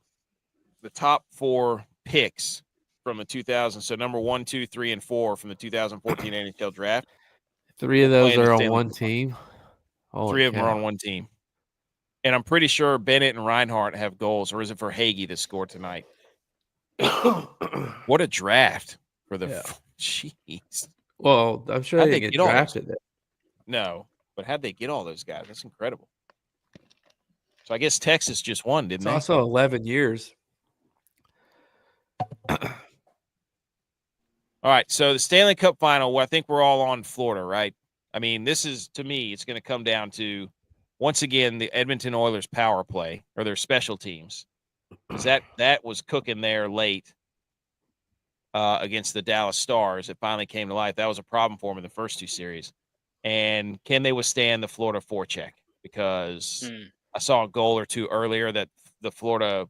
The top 4 picks from the 2000. So number 1, 2, 3, and 4 from the 2014 NHL draft. 3 of those are on one team. 3 of them are on one team. And I'm pretty sure Bennett and Reinhart have goals, or is it for Hagee that scored tonight? What a draft for the jeez. Well, I'm sure How'd they they didn't get get all those? drafted there. No, but how'd they get all those guys? That's incredible. So I guess Texas just won, didn't It's they? also 11 years. All right, so the Stanley Cup final, well, I think we're all on Florida, right? I mean, this is, to me, it's going to come down to, once again, the Edmonton Oilers power play or their special teams, because that was cooking there late against the Dallas Stars. It finally came to life. That was a problem for them in the first two series. And can they withstand the Florida forecheck? Because I saw a goal or two earlier that the Florida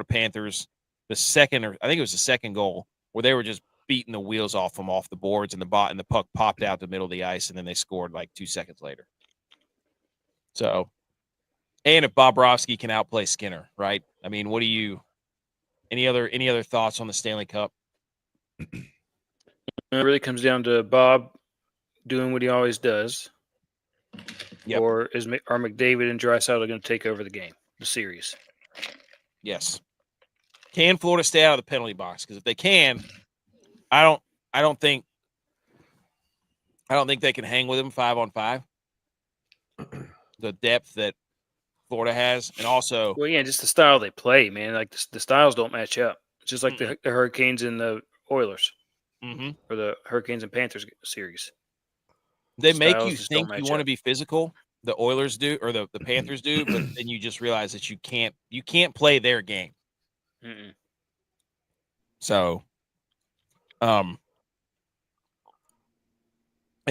Panthers, I think it was the second goal, where they were just beating the wheels off them off the boards, and the puck popped out the middle of the ice, and then they scored like 2 seconds later. So, and if Bobrovsky can outplay Skinner, right? I mean, any other thoughts on the Stanley Cup? It really comes down to Bob doing what he always does. Yep. Or are McDavid and Draisaitl going to take over the series? Yes. Can Florida stay out of the penalty box? Because if they can, I don't think they can hang with them 5-on-5. The depth that Florida has, and also, well, yeah, just the style they play, man. Like the styles don't match up. It's just like the Hurricanes and the Oilers, or the Hurricanes and Panthers series. They make you think you want to be physical. The Oilers do, or the Panthers do, but then you just realize that you can't play their game. So, and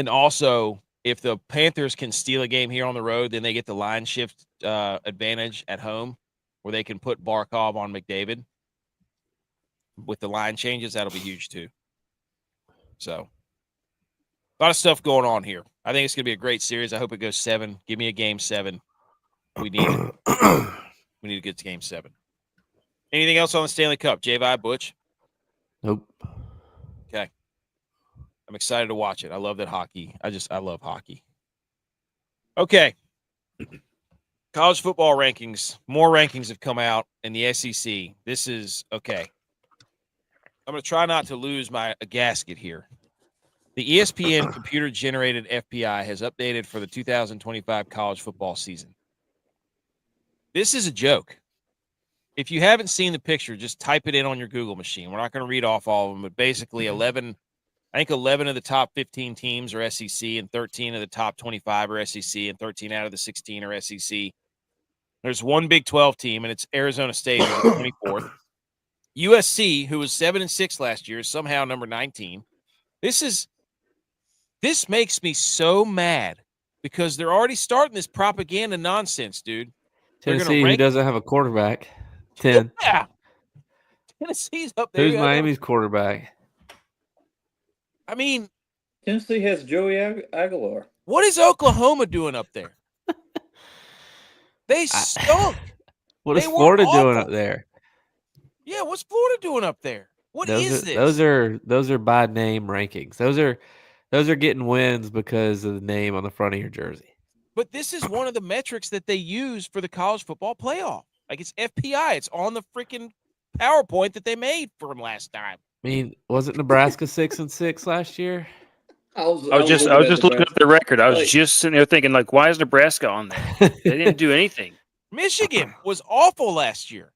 also, if the Panthers can steal a game here on the road, then they get the line shift advantage at home, where they can put Barkov on McDavid. With the line changes, that'll be huge too. So, a lot of stuff going on here. I think it's going to be a great series. I hope it goes 7. Give me a game 7. We need it. We need to get to game 7. Anything else on the Stanley Cup? J.V. Butch? Nope. Okay. I'm excited to watch it. I love that hockey. I love hockey. Okay. College football rankings. More rankings have come out in the SEC. This is okay. I'm going to try not to lose my gasket here. The ESPN computer-generated FPI has updated for the 2025 college football season. This is a joke. If you haven't seen the picture, just type it in on your Google machine. We're not going to read off all of them, but basically 11 of the top 15 teams are SEC, and 13 of the top 25 are SEC, and 13 out of the 16 are SEC. There's one Big 12 team, and it's Arizona State, who's the 24th. USC, who was 7-6 last year, is somehow number 19. This makes me so mad because they're already starting this propaganda nonsense, dude. Tennessee, who doesn't have a quarterback. 10. Yeah. Tennessee's up there. Who's Miami's quarterback? I mean, Tennessee has Joey Aguilar. What is Oklahoma doing up there? They stunk. What is Florida doing up there? Yeah, what's Florida doing up there? What is this? Those are by name rankings. Those are getting wins because of the name on the front of your jersey. But this is one of the metrics that they use for the college football playoff. Like, it's FPI. It's on the freaking PowerPoint that they made from last time. I mean, wasn't Nebraska 6-6 last year? I was just looking up their record. I was just sitting there thinking, like, why is Nebraska on there? They didn't do anything. Michigan was awful last year.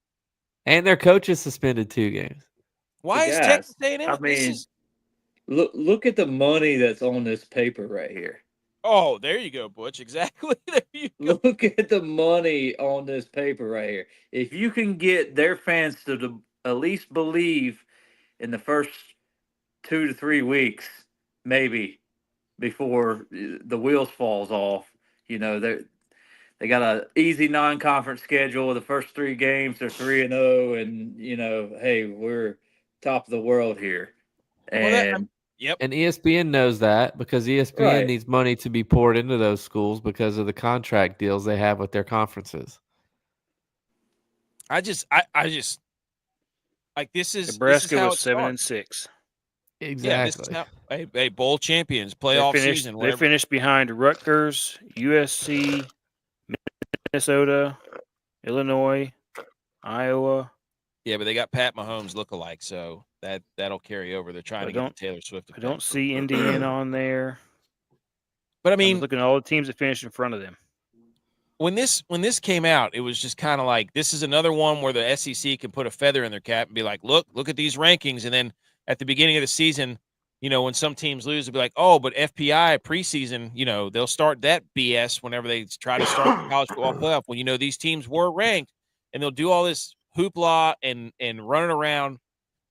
And their coaches suspended 2 games. Why is Texas A&M? I mean, look at the money that's on this paper right here. Oh, there you go, Butch. Exactly. There you go. Look at the money on this paper right here. If you can get their fans to at least believe in the first 2 to 3 weeks, maybe, before the wheels falls off, they got an easy non-conference schedule. The first 3 games are 3-0, and hey, we're top of the world here. And yep. And ESPN knows that because ESPN needs money to be poured into those schools because of the contract deals they have with their conferences. I just like this is Nebraska was 7-6. Exactly. Yeah, this is how a bowl champions playoff season. They finished behind Rutgers, USC, Minnesota, Illinois, Iowa, Yeah, but they got Pat Mahomes lookalike, so that'll carry over. They're trying to get the Taylor Swift effect. I don't see Indiana on there. But I I'm mean, looking at all the teams that finished in front of them. When this came out, it was just kind of like, this is another one where the SEC can put a feather in their cap and be like, look at these rankings. And then at the beginning of the season, when some teams lose, they'll be like, oh, but FPI preseason, they'll start that BS whenever they try to start the college football playoff when, these teams were ranked, and they'll do all this hoopla and running around,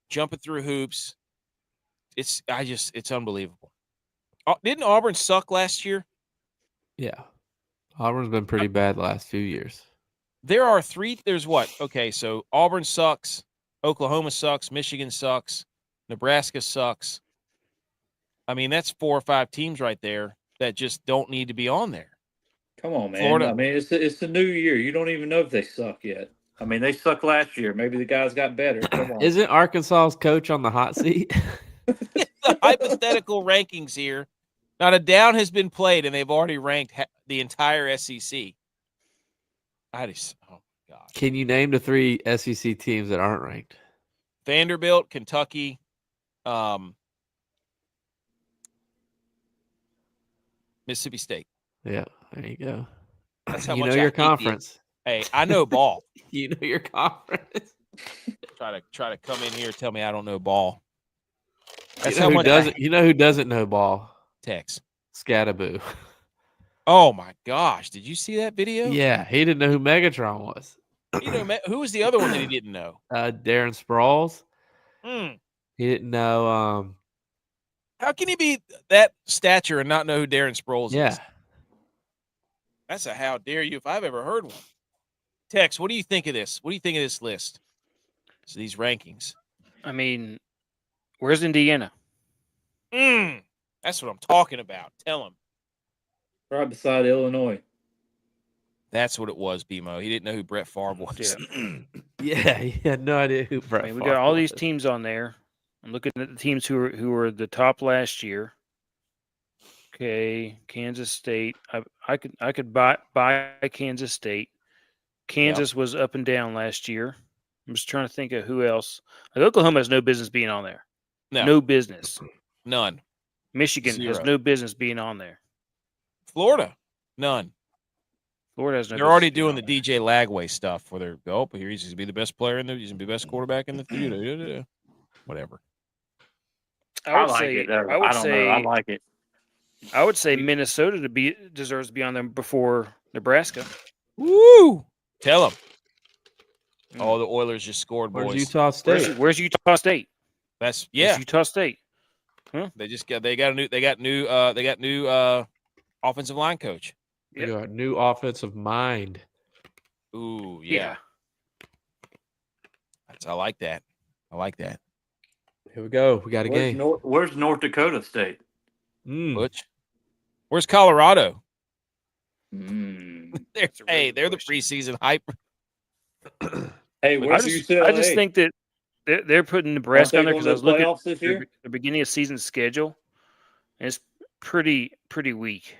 jumping through hoops. It's unbelievable. Didn't Auburn suck last year? Yeah. Auburn's been pretty bad last 2 years. There's what? Okay, so Auburn sucks, Oklahoma sucks, Michigan sucks, Nebraska sucks. I mean, that's 4 or 5 teams right there that just don't need to be on there. Come on, man. Florida. I mean, it's a new year. You don't even know if they suck yet. I mean, they sucked last year. Maybe the guys got better. Come on. Isn't Arkansas's coach on the hot seat? The hypothetical rankings here. Not a down has been played, and they've already ranked the entire SEC. Oh, God. Can you name the 3 SEC teams that aren't ranked? Vanderbilt, Kentucky, Mississippi State. Yeah, there you go. That's how you much know your conference. Hey, I know ball. You know your conference. Try to come in here and tell me I don't know ball. That's how much. You know who doesn't know ball? Tex. Scattaboo. Oh my gosh! Did you see that video? Yeah, he didn't know who Megatron was. Who was the other one that he didn't know? Darren Sproles. Mm. He didn't know. How can he be that stature and not know who Darren Sproles is? That's a how dare you if I've ever heard one. Tex, what do you think of this? What do you think of this list? So these rankings. I mean, where's Indiana? That's what I'm talking about. Tell him. Right beside Illinois. That's what it was, BMO. He didn't know who Brett Favre was. Yeah, he had no idea who Brett Favre was. We got all these teams on there. I'm looking at the teams who were the top last year. Okay, Kansas State. I could buy Kansas State. Kansas was up and down last year. I'm just trying to think of who else. Like Oklahoma has no business being on there. No business. None. Michigan has no business being on there. Florida, none. Florida has no. They're already doing the DJ Lagway stuff where they're here. He's going to be the best player in there. He's going to be the best quarterback in the whatever. I like it. I would say Minnesota deserves to be on there before Nebraska. Woo! Tell them. Oh, the Oilers just scored, boys. Where's Utah State? Where's Utah State? Where's Utah State. Huh? They got new offensive line coach. They got a new offensive mind. Ooh, yeah. I like that. Here we go. We got a game. Where's North Dakota State? Butch. Where's Colorado? Mm. They're the preseason hype. Hey, where's UCLA? I just think that they're putting Nebraska on there because I was looking at the beginning of season schedule, and it's pretty weak.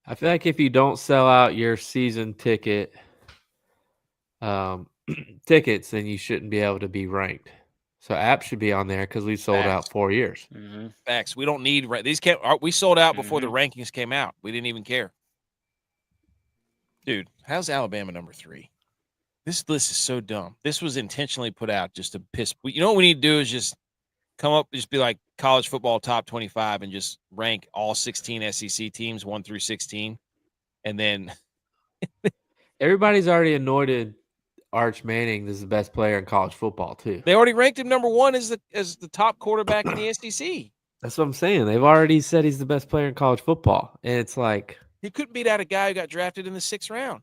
I feel like if you don't sell out your season tickets, then you shouldn't be able to be ranked. So App should be on there because we sold out 4 years. Mm-hmm. Facts. We don't need these. We sold out before the rankings came out. We didn't even care. Dude, how's Alabama number 3? This list is so dumb. This was intentionally put out just to piss. You know what we need to do is just come up, just be like college football top 25 and just rank all 16 SEC teams 1 through 16. And then everybody's already anointed Arch Manning as the best player in college football too. They already ranked him number 1 as the top quarterback in the SEC. That's what I'm saying. They've already said he's the best player in college football. And it's like he couldn't beat out a guy who got drafted in the 6th round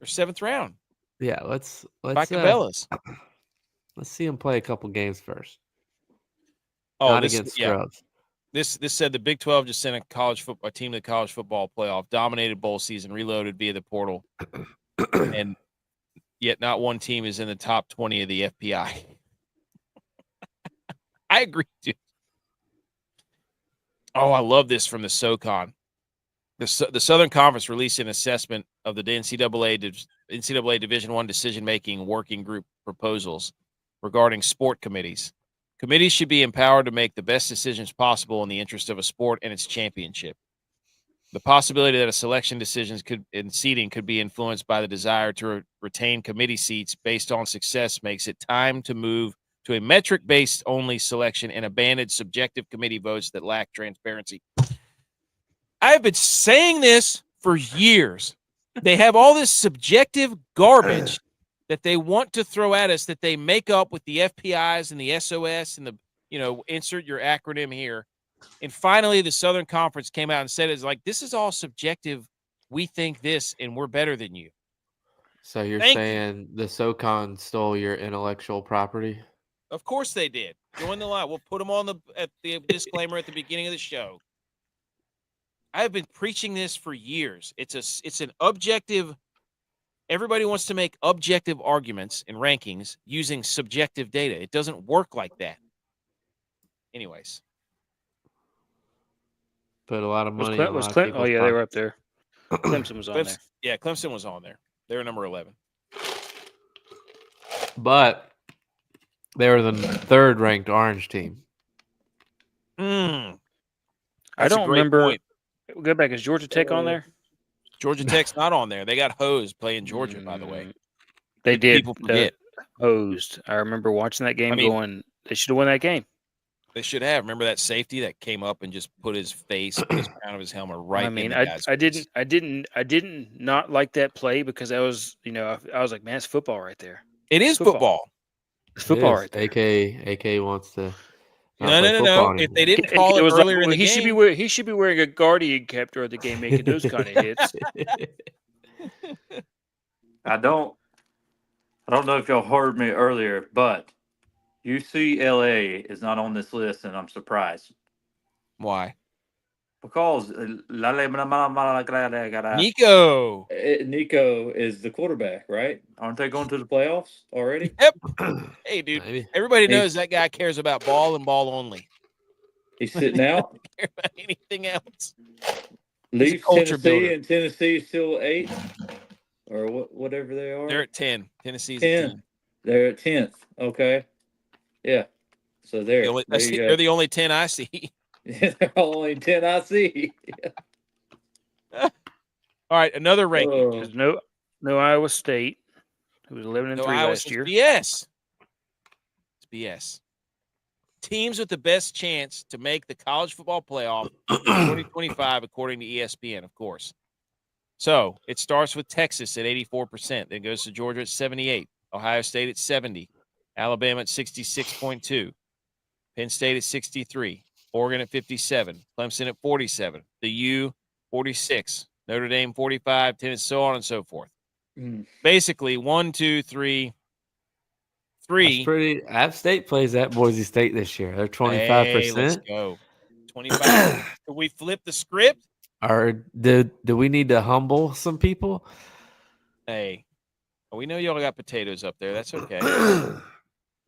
or 7th round. Yeah, let's Cabela's. Let's see him play a couple games first. Oh, not against Scrubs. This said the Big 12 just sent a team to the college football playoff, dominated bowl season, reloaded via the portal, and yet not one team is in the top 20 of the FPI. I agree, dude. Oh, I love this from the SoCon. The Southern Conference released an assessment of the NCAA Division I decision-making working group proposals. regarding sport committees. Committees should be empowered to make the best decisions possible in the interest of a sport and its championship. The possibility that a selection decisions in seating could be influenced by the desire to retain committee seats based on success makes it time to move to a metric-based only selection and abandon subjective committee votes that lack transparency. I've been saying this for years. They have all this subjective garbage that they want to throw at us that they make up with the FPIs and the SOS and the, insert your acronym here. And finally, the Southern Conference came out and said, it's like, this is all subjective. We think this, and we're better than you. So you're saying the SoCon stole your intellectual property? Of course they did. Join the line. We'll put them on the disclaimer at the beginning of the show. I have been preaching this for years. It's an objective. Everybody wants to make objective arguments and rankings using subjective data. It doesn't work like that. Anyways. Put a lot of money. Was Clemson? Oh yeah, they were up there. Clemson was on there. Yeah, Clemson was on there. They were number 11. But they were the third ranked Orange team. I don't remember. Point. Go back. Is Georgia Tech on there? Georgia Tech's not on there. They got hosed playing Georgia, by the way. They did. People forget. Hosed. I remember watching that game going, they should have won that game. They should have. Remember that safety that came up and just put his face, his crown of his helmet right in the guy's face? I didn't not like that play because I was, I was like, man, it's football right there. It is football. It's football right there. AK wants to. No. If they didn't call it earlier in the game, he should be wearing a Guardian cap during the game, making those kind of hits. I don't know if y'all heard me earlier, but UCLA is not on this list, and I'm surprised. Why? Because Nico is the quarterback, right? Aren't they going to the playoffs already? Yep. Hey, dude. Maybe. Everybody knows that guy cares about ball and ball only. He's sitting out. He doesn't care about anything else. Leave Tennessee, and Tennessee still 8, or whatever they are. They're at 10. Tennessee's 10. at 10. They're at 10th. Okay. Yeah. So they're the only 10 I see. They're only 10 I see. All right, another ranking. There's no Iowa State, who was 11-3 last year. BS. It's BS. Teams with the best chance to make the college football playoff 2025, according to ESPN, of course. So it starts with Texas at 84%, then goes to Georgia at 78, Ohio State at 70, Alabama at 66.2, Penn State at 63, Oregon at 57, Clemson at 47, the U 46, Notre Dame 45, Tennessee, so on and so forth. Basically, 1, 2, 3. That's pretty. App State plays at Boise State this year. They're 25%. Hey, let's go. 25. Can we flip the script? Or do we need to humble some people? Hey, we know y'all got potatoes up there. That's okay.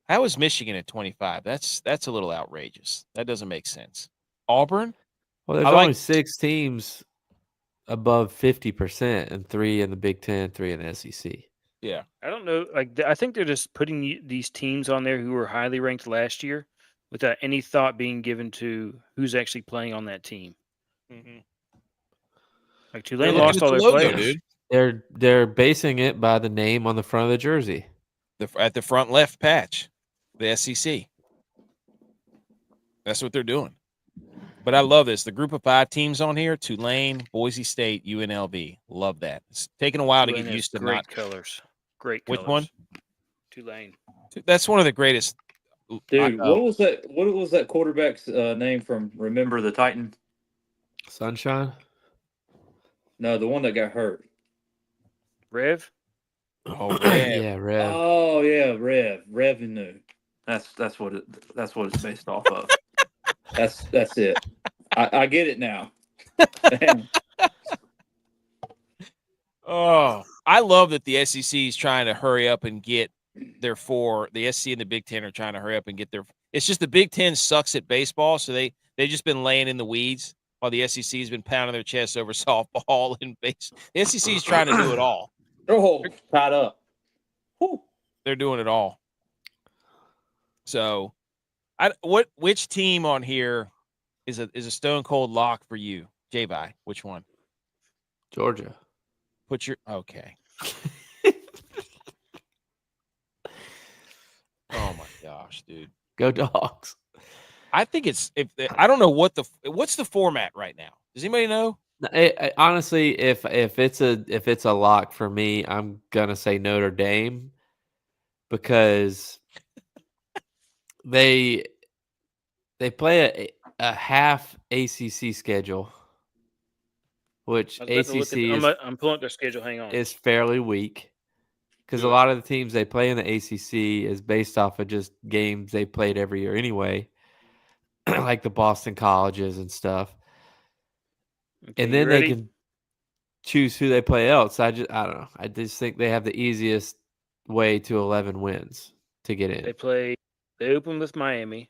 How is Michigan at 25? That's a little outrageous. That doesn't make sense. Auburn? Well, there's only 6 teams above 50%, and 3 in the Big Ten, 3 in the SEC. Yeah. I don't know. I think they're just putting these teams on there who were highly ranked last year without any thought being given to who's actually playing on that team. Mm-hmm. Like Tulane lost all their players. Dude. They're basing it by the name on the front of the jersey. At the front left patch, the SEC. That's what they're doing. But I love this. The group of 5 teams on here: Tulane, Boise State, UNLV. Love that. It's taken a while to get used to. Great colors. Great colors. Which one? Tulane. That's one of the greatest. Dude, what was that? What was that quarterback's name from Remember the Titan? Sunshine? No, the one that got hurt. Rev? Oh, Rev. Yeah, Rev. Oh yeah, Rev. Revenue. That's what it's based off of. That's it. I get it now. Oh, I love that the SEC is trying to hurry up and get their 4. The SEC and the Big Ten are trying to hurry up and get their. It's just the Big Ten sucks at baseball, so they just been laying in the weeds while the SEC has been pounding their chest over softball and base. The SEC is trying to do it all. Oh, tied up. Whew. They're doing it all. So, which team on here is a stone cold lock for you, J-Bye? Which one? Georgia. Okay. Oh my gosh, dude. Go Dogs. I think I don't know what's the format right now. Does anybody know? Honestly, if it's a lock for me, I'm gonna say Notre Dame because they play a half ACC schedule, which I was about to look ACC I'm pulling up their schedule. Hang on. is fairly weak because a Good. lot of the teams they play in the ACC is based off of just games they played every year anyway, like the Boston colleges and stuff. Okay, And then they ready? can choose who they play else. I don't know. I just think they have the easiest way to 11 wins to get in. They open with Miami,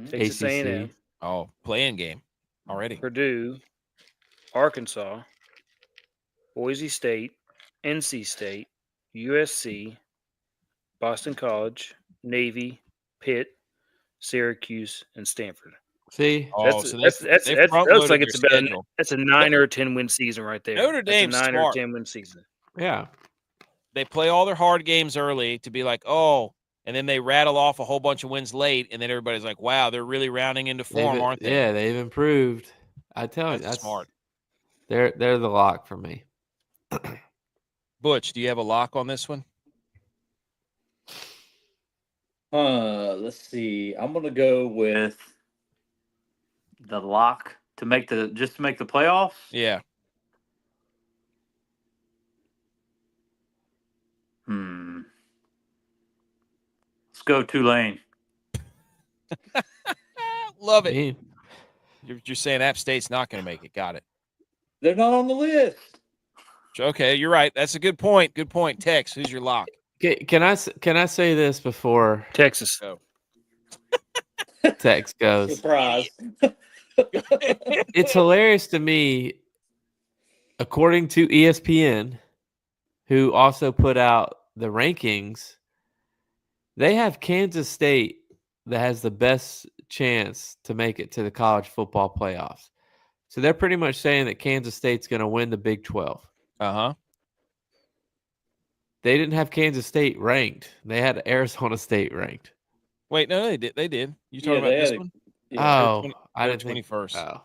Texas A&M, ACC. Oh, playing game already. Purdue, Arkansas, Boise State, NC State, USC, Boston College, Navy, Pitt, Syracuse, and Stanford. See, Oh, so they front looks like loaded it's their about schedule. that's a 9 or a 10 win season right there. Notre Dame's that's a 9 smart. or 10 win season. yeah. They play all their hard games early to be like, oh, and then they rattle off a whole bunch of wins late, and then everybody's like, wow, they're really rounding into form, aren't they? Yeah, they've improved. I tell you, That's smart. They're the lock for me. Butch, do you have a lock on this one? Let's see. I'm gonna go with the lock to make the playoffs. Yeah. Let's go Tulane. Love it. You're saying App State's not going to make it. Got it. They're not on the list. Okay, you're right. That's a good point. Good point. Tex, who's your lock? Can I say this before Texas? Go. Tex goes? Surprise. It's hilarious to me. According to ESPN, who also put out the rankings, they have Kansas State that has the best chance to make it to the college football playoffs. So they're pretty much saying that Kansas State's going to win the Big 12. Uh-huh. They didn't have Kansas State ranked. They had Arizona State ranked. Wait, no, they did. They did. You talking about this one? Yeah. Oh, I didn't think 21st. Oh,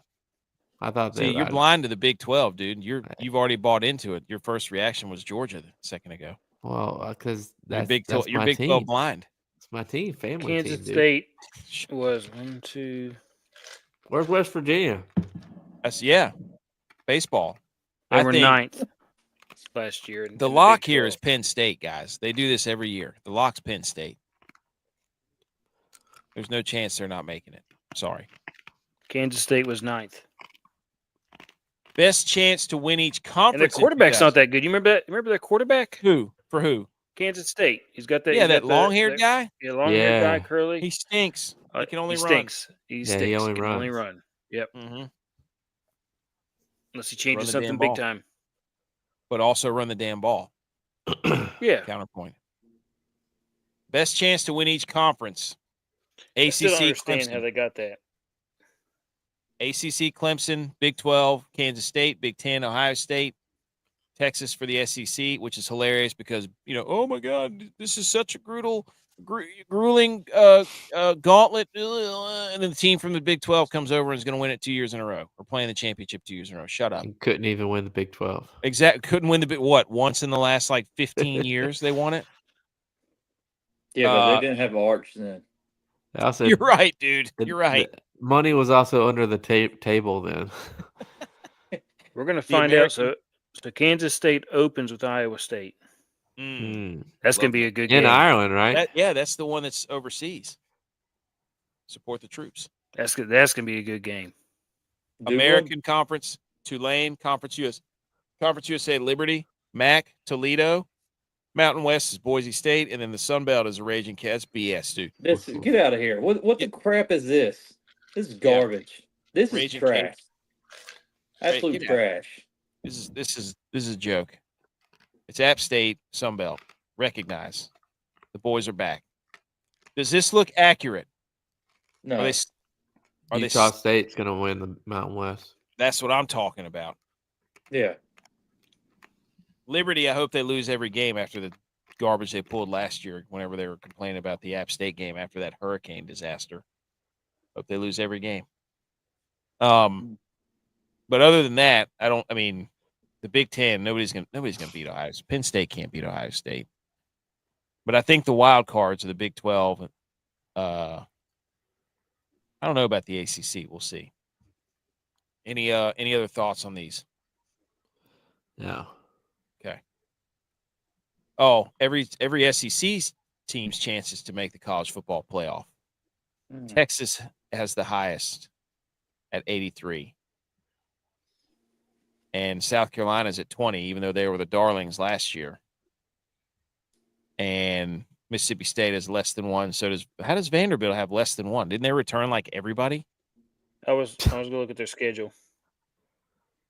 I thought. See, you're blind to the Big 12, dude. You've already bought into it. Your first reaction was Georgia a second ago. Well, because that's Big 12 blind. It's my team, family. Kansas team, State was 1, 2. Where's West Virginia? That's baseball. They were 9th last year. The lock here is Penn State, guys. They do this every year. The lock's Penn State. There's no chance they're not making it. Sorry. Kansas State was 9th. Best chance to win each conference. And their quarterback's not that good. You remember that? Remember their quarterback? Who? For who? Kansas State. He's got that. Yeah, that long-haired guy. Yeah, long-haired guy, curly. He stinks. He can only run. Stinks. He stinks. He only can only run. Yep. Mm-hmm. Unless he changes something big time. But also run the damn ball. Yeah. Counterpoint. Best chance to win each conference. ACC. I still don't understand Clemson. how they got that. ACC, Clemson, Big 12, Kansas State, Big 10, Ohio State, Texas for the SEC, which is hilarious because, oh my God, this is such a grueling gauntlet. And then the team from the Big 12 comes over and is going to win it 2 years in a row or playing the championship 2 years in a row. Shut up. Couldn't even win the Big 12. Exactly. Couldn't win once in the last 15 years they won it? Yeah, but they didn't have Arch then. Also, you're right, dude. You're right. Money was also under the table then. We're going to find out. So Kansas State opens with Iowa State. That's going to be a good game. In Ireland, right? That's the one that's overseas. Support the troops. That's going to be a good game. American Conference, Tulane, Conference USA, Liberty, MAC, Toledo. Mountain West is Boise State, and then the Sun Belt is a Raging Cats. BS, dude. Get out of here. What the crap is this? This is garbage. This is trash. Absolute trash. This is a joke. It's App State, Sun Belt. Recognize. The boys are back. Does this look accurate? No. Utah State's going to win the Mountain West. That's what I'm talking about. Yeah. Liberty, I hope they lose every game after the garbage they pulled last year whenever they were complaining about the App State game after that hurricane disaster. Hope they lose every game. But other than that, the Big Ten, nobody's gonna beat Ohio State. Penn State can't beat Ohio State. But I think the wild cards are the Big 12. I don't know about the ACC. We'll see. Any other thoughts on these? No. Okay. Oh, every SEC team's chances to make the college football playoff. Texas has the highest at 83. And South Carolina's at 20, even though they were the darlings last year. And Mississippi State has less than 1. How does Vanderbilt have less than 1? Didn't they return like everybody? I was going to look at their schedule.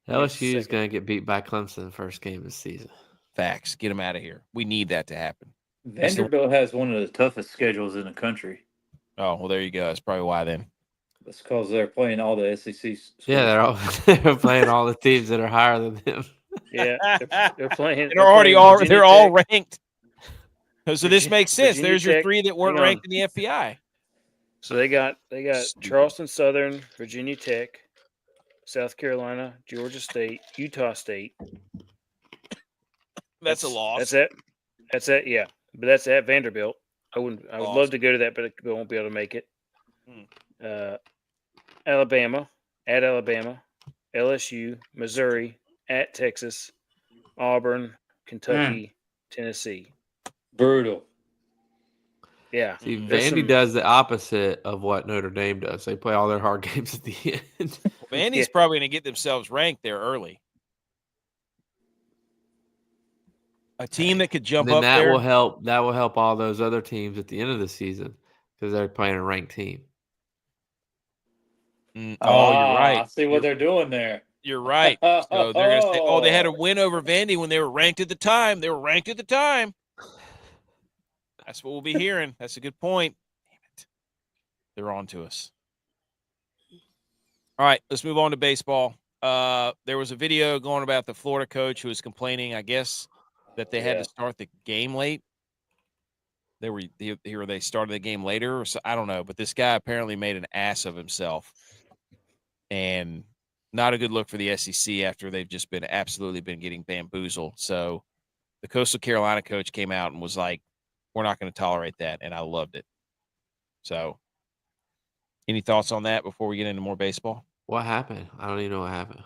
LSU is going to get beat by Clemson the first game of the season. Facts. Get them out of here. We need that to happen. Vanderbilt has one of the toughest schedules in the country. Oh, well, there you go. That's probably why then. That's because they're playing all the SEC schools. Yeah, they're playing all the teams that are higher than them. Yeah, they're playing. They're all ranked. So this makes sense. Virginia There's your Tech, 3 that weren't ranked in the FPI. So they got Charleston Southern, Virginia Tech, South Carolina, Georgia State, Utah State. That's a loss. That's it. Yeah, but that's at Vanderbilt. I would love to go to that, but I won't be able to make it. Alabama, LSU, Missouri, at Texas, Auburn, Kentucky, Tennessee. Brutal. Yeah. See, Vandy does the opposite of what Notre Dame does. They play all their hard games at the end. Vandy's probably going to get themselves ranked there early. A team that could jump up there. That will help all those other teams at the end of the season because they're playing a ranked team. You're right. I see what they're doing there. You're right. So they're going to say, they had a win over Vandy when they were ranked at the time. That's what we'll be hearing. That's a good point. Damn it. They're on to us. All right, let's move on to baseball. There was a video going about the Florida coach who was complaining, I guess, that they had to start the game late. They started the game later, or so, I don't know. But this guy apparently made an ass of himself, and not a good look for the SEC after they've just been getting bamboozled. So the Coastal Carolina coach came out and was like, "We're not going to tolerate that," and I loved it. So, any thoughts on that before we get into more baseball? What happened? I don't even know what happened.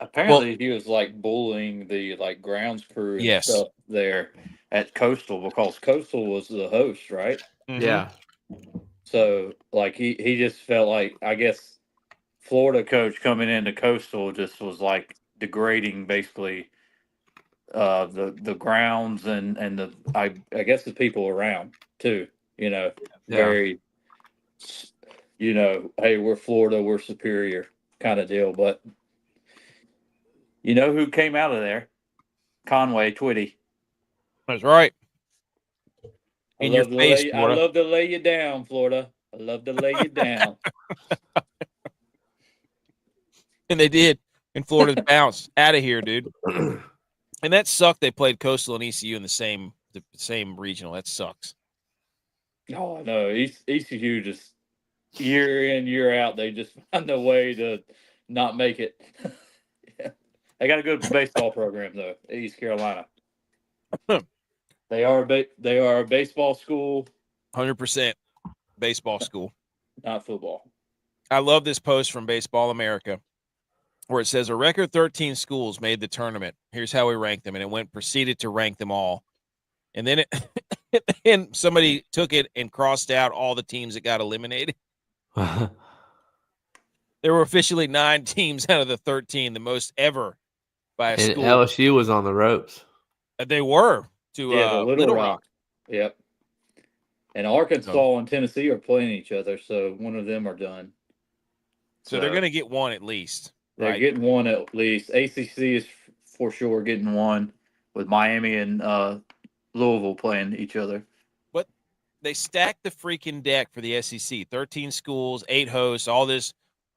Apparently, he was like bullying the grounds crew and stuff there at Coastal because Coastal was the host, right? Mm-hmm. Yeah. So he just felt like, I guess, Florida coach coming into Coastal just was like degrading basically the grounds and the I guess the people around too. Very hey, we're Florida, we're superior kind of deal, but. You know who came out of there? Conway Twitty. That's right. I love to lay you down, Florida. I love to lay you down. And they did. And Florida bounced out of here, dude. And that sucked. They played Coastal and ECU in the same regional. That sucks. Oh, I know. ECU just year in, year out, they just find a way to not make it. They got a good baseball program though, East Carolina. They are a baseball school. 100% baseball school, not football. I love this post from Baseball America where it says a record 13 schools made the tournament. Here's how we ranked them, and it proceeded to rank them all. And then and somebody took it and crossed out all the teams that got eliminated. There were officially 9 teams out of the 13, the most ever. By a school. LSU was on the ropes. They were to Little Rock. Yep. And Arkansas and Tennessee are playing each other, so one of them are done. So they're going to get one at least. They're getting one at least. ACC is for sure getting one with Miami and Louisville playing each other. But they stacked the freaking deck for the SEC. 13 schools, 8 hosts, all this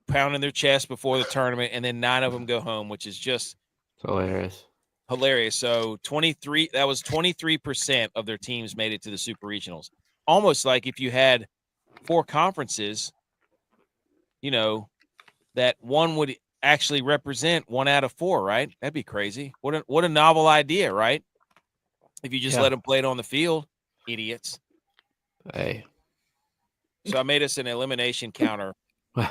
pounding their chest before the tournament, and then 9 of them go home, which is just hilarious. So 23% of their teams made it to the super regionals. Almost like if you had 4 conferences, that one would actually represent 1 out of 4, right? That'd be crazy. What a novel idea, right? If you just let them play it on the field, idiots. Hey. So I made us an elimination counter. I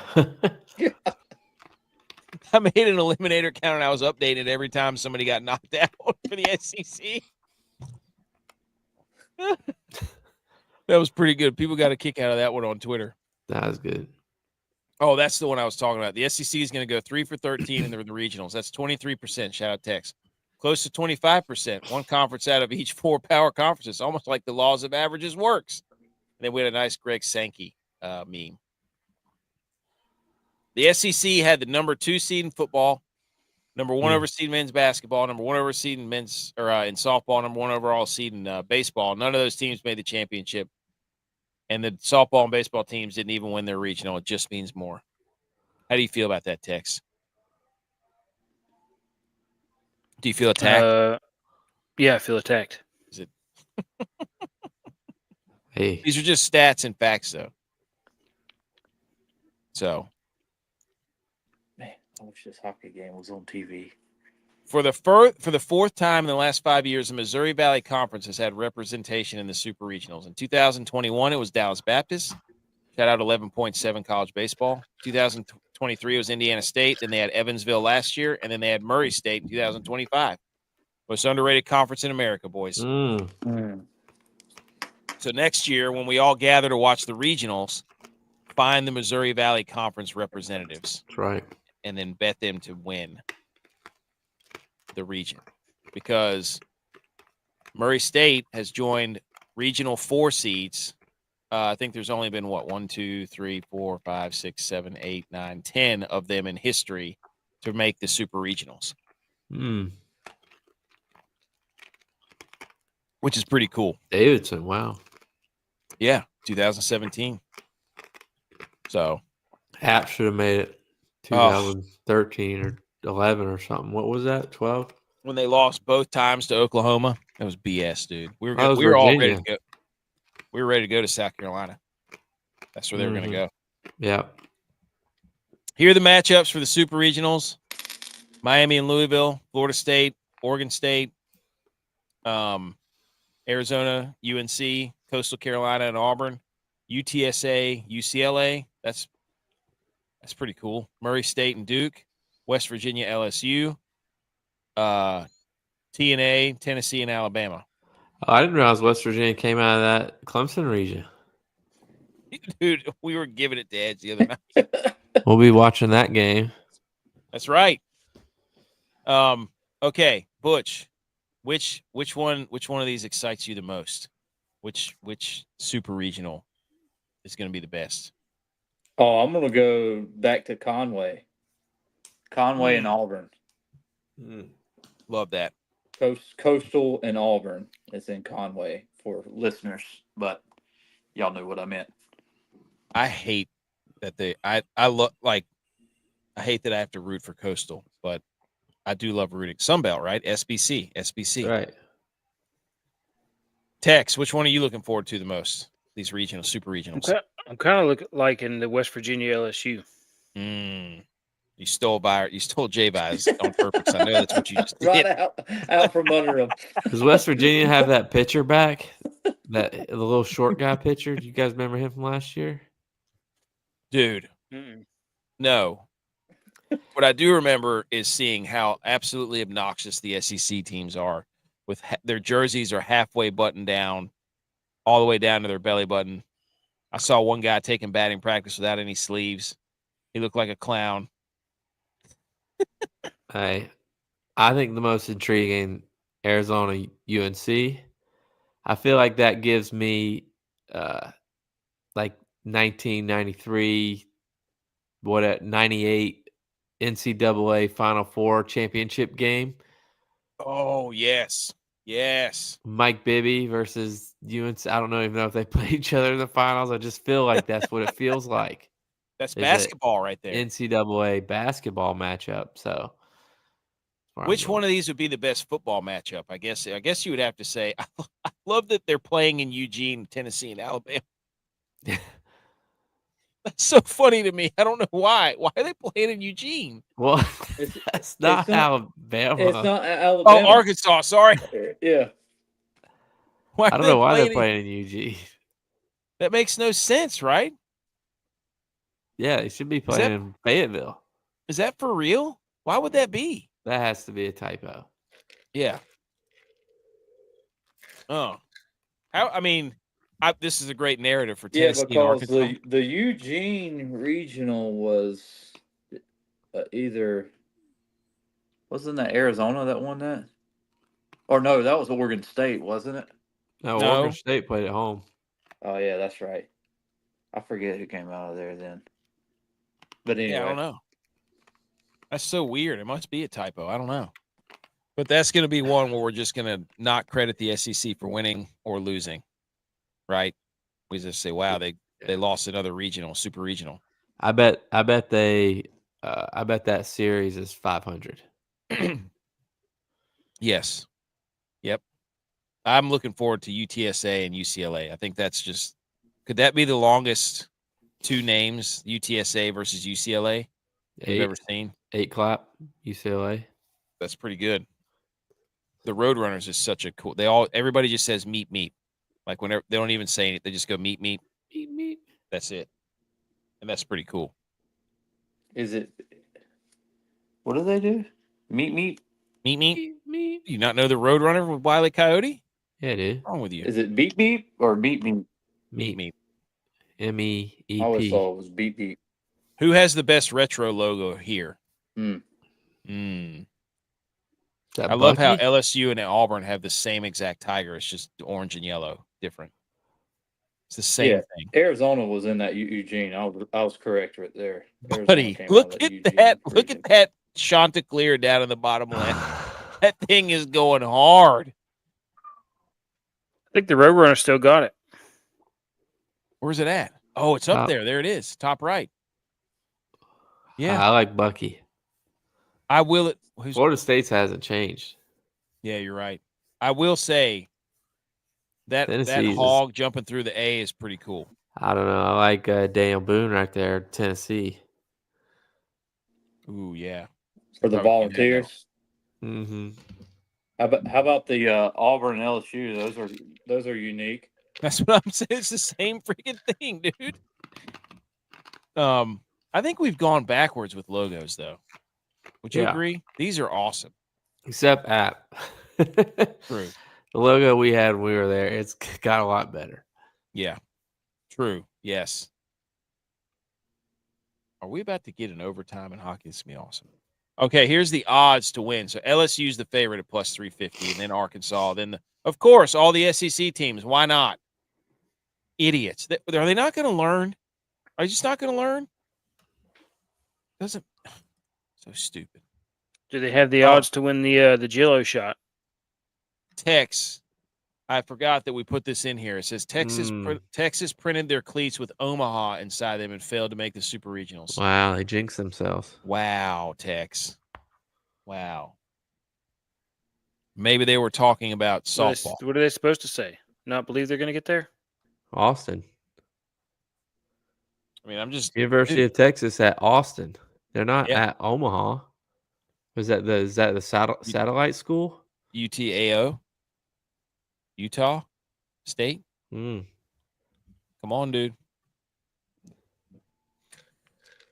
made an eliminator counter, and I was updating every time somebody got knocked out for the SEC. That was pretty good. People got a kick out of that one on Twitter. That was good. Oh, that's the one I was talking about. The SEC is going to go 3 for 13 in the regionals. That's 23%. Shout out Tex. Close to 25%. 1 conference out of each 4 power conferences. Almost like the laws of averages works. And then we had a nice Greg Sankey meme. The SEC had the number 2 seed in football, number 1 overseed men's basketball, number 1 overseed in men's in softball, number 1 overall seed in baseball. None of those teams made the championship. And the softball and baseball teams didn't even win their regional. It just means more. How do you feel about that, Tex? Do you feel attacked? Yeah, I feel attacked. Is it? Hey. These are just stats and facts, though. So. Man, I wish this hockey game was on TV. For the 4th time in the last 5 years, the Missouri Valley Conference has had representation in the Super Regionals. In 2021, it was Dallas Baptist. Shout out 11.7 college baseball. 2023 was Indiana State. Then they had Evansville last year, and then they had Murray State in 2025. Most underrated conference in America, boys. So next year, when we all gather to watch the regionals, find the Missouri Valley Conference representatives. That's right. And then bet them to win the region, because Murray State has joined regional 4 seeds. I think there's only been 1, 2, 3, 4, 5, 6, 7, 8, 9, 10 of them in history to make the super regionals. Which is pretty cool. Davidson, wow. Yeah, 2017. So App should have made it 2013 or 11 or something. What was that? 12? When they lost both times to Oklahoma, that was BS, dude. We were all ready to go. We were ready to go to South Carolina. That's where they were going to go. Yeah. Here are the matchups for the Super Regionals: Miami and Louisville, Florida State, Oregon State, Arizona, UNC, Coastal Carolina, and Auburn, UTSA, UCLA. That's pretty cool. Murray State and Duke, West Virginia, LSU, TNA, Tennessee, and Alabama. I didn't realize West Virginia came out of that Clemson region. Dude, we were giving it to Edge the other night. We'll be watching that game. That's right. Okay, Butch, which one of these excites you the most? Which super regional is going to be the best? Oh, I'm going to go back to Conway. Conway and Auburn. Love that. Coastal and Auburn is in Conway for listeners, but y'all knew what I meant. I hate that I hate that I have to root for Coastal, but I do love rooting. Sunbelt, right? SBC. Right. Tex, which one are you looking forward to the most? These super regionals. I'm kind of liking the West Virginia LSU. You stole J-Bias on purpose. I know that's what you just did. Right out from under him. Does West Virginia have that pitcher back? The little short guy pitcher? Do you guys remember him from last year? Dude, no. What I do remember is seeing how absolutely obnoxious the SEC teams are. With their jerseys are halfway buttoned down, all the way down to their belly button. I saw one guy taking batting practice without any sleeves. He looked like a clown. I think the most intriguing, Arizona UNC. I feel like that gives me like 1993, 98 NCAA Final Four championship game. Oh, yes. Yes. Mike Bibby versus UNC. I don't even know if they play each other in the finals. I just feel like that's what it feels like. That's basketball right there. NCAA basketball matchup. So, which one of these would be the best football matchup? I guess you would have to say. I love that they're playing in Eugene, Tennessee, and Alabama. That's so funny to me. I don't know why. Why are they playing in Eugene? Well, that's not Alabama. It's not Alabama. Oh, Arkansas. Sorry. Yeah. I don't know why they're playing in Eugene. That makes no sense, right? Yeah, they should be playing in Fayetteville. Is that for real? Why would that be? That has to be a typo. Yeah. Oh. This is a great narrative for Tennessee and Arkansas. Because the Eugene regional was either wasn't that Arizona that won that? Or no, that was Oregon State, wasn't it? No, Oregon State played at home. Oh yeah, that's right. I forget who came out of there then. But anyway, I don't know. That's so weird. It must be a typo. I don't know. But that's going to be one where we're just going to not credit the SEC for winning or losing, right? We just say, wow, they lost another regional, super regional. I bet that series is 500. Yes. Yep. I'm looking forward to UTSA and UCLA. I think that's just – could that be the longest two names, UTSA versus UCLA, you've ever seen? 8 clap, UCLA. That's pretty good. The Roadrunners is such a cool – everybody just says meet. Like whenever – they don't even say anything. They just go meet. That's it. And that's pretty cool. Is it – what do they do? Meet. You not know the Roadrunner with Wile E. Coyote? Yeah, dude. What's wrong with you? Is it beep or meet me? Meet. MEEP. I always thought it was beep. Who has the best retro logo here? I love how LSU and Auburn have the same exact tiger. It's just orange and yellow, different. It's the same thing. Arizona was in that Eugene. I was correct right there. Buddy, look at that. Look at that Chanticleer down in the bottom left. That thing is going hard. I think the Roadrunner still got it. Where's it at? Oh, it's up there. There it is. Top right. Yeah. I like Bucky. I will. Florida State's hasn't changed. Yeah, you're right. I will say that hog jumping through the A is pretty cool. I don't know. I like Daniel Boone right there, Tennessee. Ooh, yeah. For the Volunteers. Mm-hmm. How about the Auburn and LSU? Those are unique. That's what I'm saying. It's the same freaking thing, dude. I think we've gone backwards with logos, though. Would you agree? These are awesome. Except app. True. The logo we had when we were there, it's got a lot better. Yeah. True. Yes. Are we about to get an overtime in hockey? This is going to be awesome. Okay, here's the odds to win. So LSU's the favorite at plus 350, and then Arkansas. Then, of course, all the SEC teams. Why not? Idiots. Are they not going to learn? Are you just not going to learn? Doesn't. So stupid. Do they have the odds to win the G.U.Y.S shot? Tex. I forgot that we put this in here. It says Texas printed their cleats with Omaha inside them and failed to make the Super Regionals. Wow, they jinxed themselves. Wow, Tex. Wow. Maybe they were talking about softball. What are they supposed to say? Not believe they're going to get there? Austin. I mean, I'm just University of Texas at Austin. They're not at Omaha. Is that the satellite school? UTAO. Utah State. Come on, dude.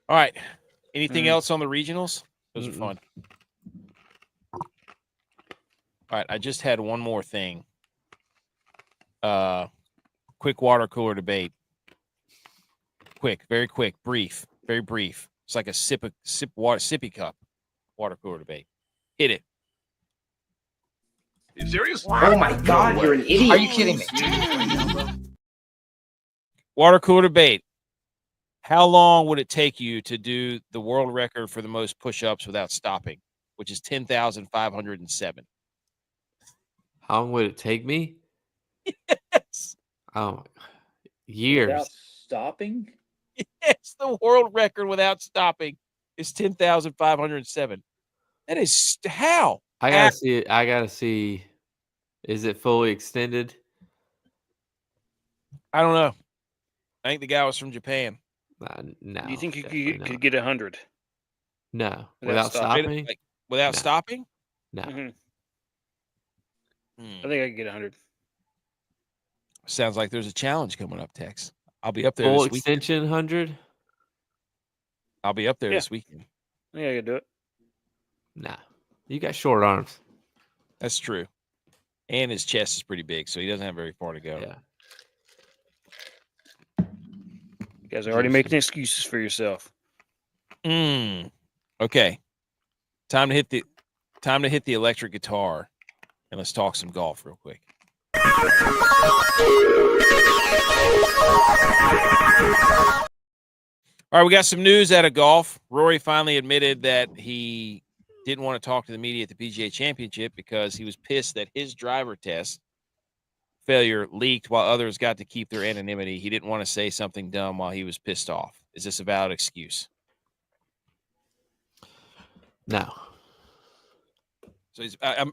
All right. Anything else on the regionals? Those are fun. All right. I just had one more thing. Quick water cooler debate. Quick, very quick, brief, very brief. It's like a sippy cup water cooler debate. Hit it. You serious? Oh my God, you're an idiot. Are you kidding me? Water cooler debate. How long would it take you to do the world record for the most push-ups without stopping, which is 10,507? How long would it take me? Yes. Oh, years. Without stopping? Yes, the world record without stopping is 10,507. That is how? I gotta see it. I gotta see. Is it fully extended? I don't know. I think the guy was from Japan. No. Do you think you definitely could not. get 100? No, Without without stopping. Like, without No. stopping? No. I think I could get 100. Sounds like there's a challenge coming up, Tex. I'll be up there Full this weekend. extension 100. I'll be up there Yeah. this weekend. I think I could do it. Nah, you got short arms. That's true. And his chest is pretty big, so he doesn't have very far to go. Yeah. You guys are already making excuses for yourself. Okay. Time to hit the electric guitar, and let's talk some golf real quick. All right, we got some news out of golf. Rory finally admitted that he didn't want to talk to the media at the PGA Championship because he was pissed that his driver test failure leaked while others got to keep their anonymity. He didn't want to say something dumb while he was pissed off. Is this a valid excuse? No. So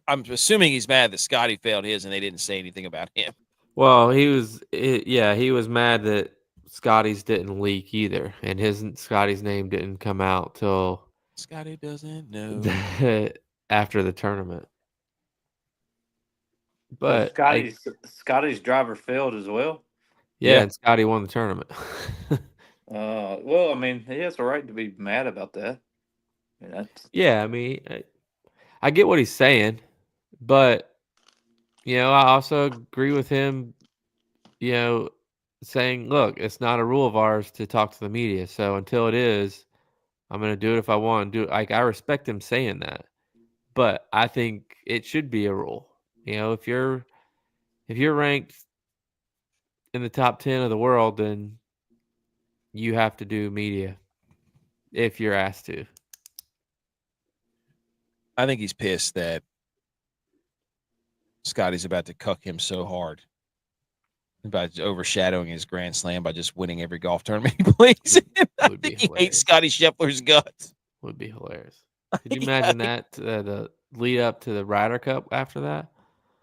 I'm assuming he's mad that Scotty failed his and they didn't say anything about him. Well, he was mad that Scotty's didn't leak either, and Scotty's name didn't come out till Scotty doesn't know after the tournament. But Scotty's driver failed as well. Yeah, and Scotty won the tournament. Well, I mean, he has a right to be mad about that. I get what he's saying, but I also agree with him. Saying, look, it's not a rule of ours to talk to the media. So until it is, I'm going to do it if I want to do it. Like, I respect him saying that, but I think it should be a rule. If you're ranked in the top 10 of the world, then you have to do media if you're asked to. I think he's pissed that Scotty's about to cuck him so hard by overshadowing his Grand Slam by just winning every golf tournament he plays. I think he hates Scotty Scheffler's guts. Would be hilarious. Could you imagine that the lead up to the Ryder Cup after that?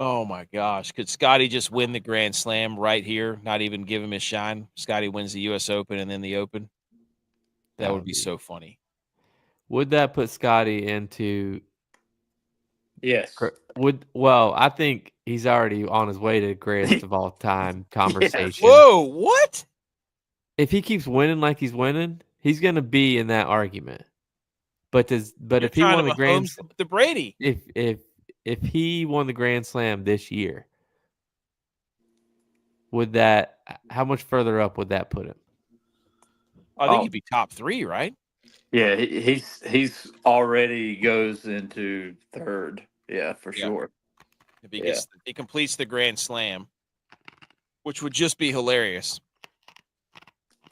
Oh my gosh! Could Scotty just win the Grand Slam right here? Not even give him his shine. Scotty wins the U.S. Open and then the Open. That would be so funny. Would that put Scotty into? Yes. I think he's already on his way to greatest of all time conversation. Whoa, what? If he keeps winning like he's winning, he's going to be in that argument. But if he won the Grand Slam, the Brady, if he won the Grand Slam this year, how much further up would that put him? I think he'd be top 3, right? Yeah, he's already goes into third. Yeah, for sure. If he completes the Grand Slam, which would just be hilarious.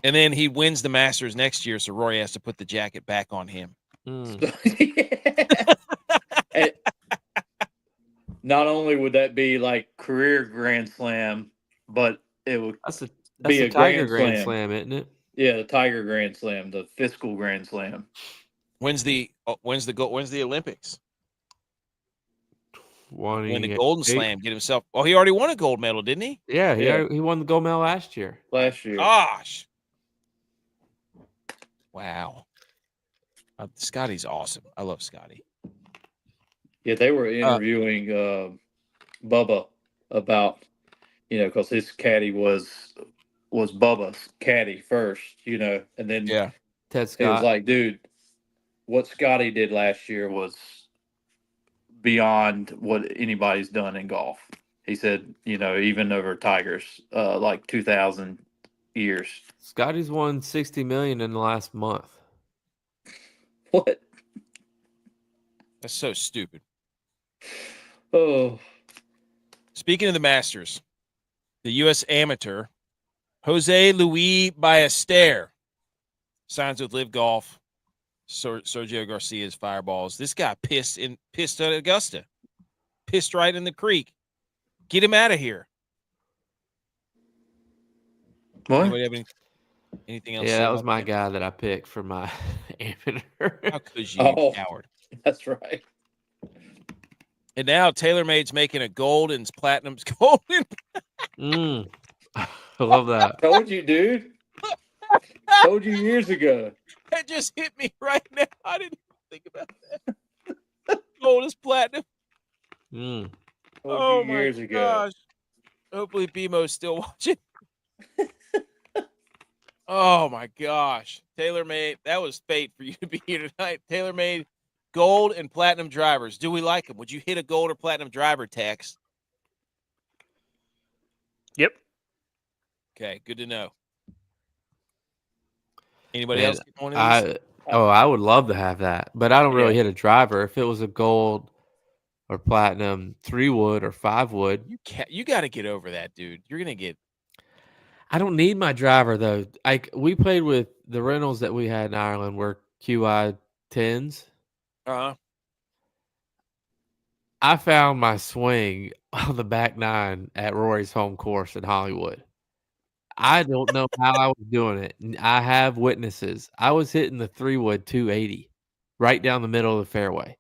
And then he wins the Masters next year, so Rory has to put the jacket back on him. Not only would that be like career Grand Slam, but it would be a Tiger Grand Slam, isn't it? Yeah, the Tiger Grand Slam, the fiscal Grand Slam. When's the Olympics? Win the Golden Slam, get himself. Oh, he already won a gold medal, didn't he? Yeah, he won the gold medal last year. Gosh. Wow. Scotty's awesome. I love Scotty. Yeah, they were interviewing Bubba about, because his caddy was Bubba's caddy first, and then Ted Scott. He was like, dude, what Scotty did last year was beyond what anybody's done in golf. He said, even over Tiger's, like 2,000 years. Scotty's won $60 million in the last month. What? That's so stupid. Oh. Speaking of the Masters, the U.S. amateur Jose Luis Ballester signs with Live Golf. Sergio Garcia's Fireballs. This guy pissed at Augusta. Pissed right in the creek. Get him out of here. What? Anybody have anything else? Yeah, to say that was about my that? guy that I picked for my amateur. How could you, you coward? That's right. And now TaylorMade's making a gold and platinum's golden. I love that. Told you, dude. Told you years ago. That just hit me right now. I didn't think about that. Gold is platinum. Mm. Told you years ago. Gosh. Hopefully BMO's still watching. Oh my gosh. TaylorMade, that was fate for you to be here tonight. TaylorMade gold and platinum drivers. Do we like them? Would you hit a gold or platinum driver, Tex? Yep. Okay, good to know. Anybody else get one of these? I would love to have that, but I don't really Yeah. hit a driver. If it was a gold or platinum 3-wood or 5-wood, You got to get over that, dude. You're gonna get. I don't need my driver though. We played with the rentals that we had in Ireland were QI 10s. I found my swing on the back nine at Rory's home course in Hollywood. I don't know how I was doing it. I have witnesses. I was hitting the 3-wood 280 right down the middle of the fairway.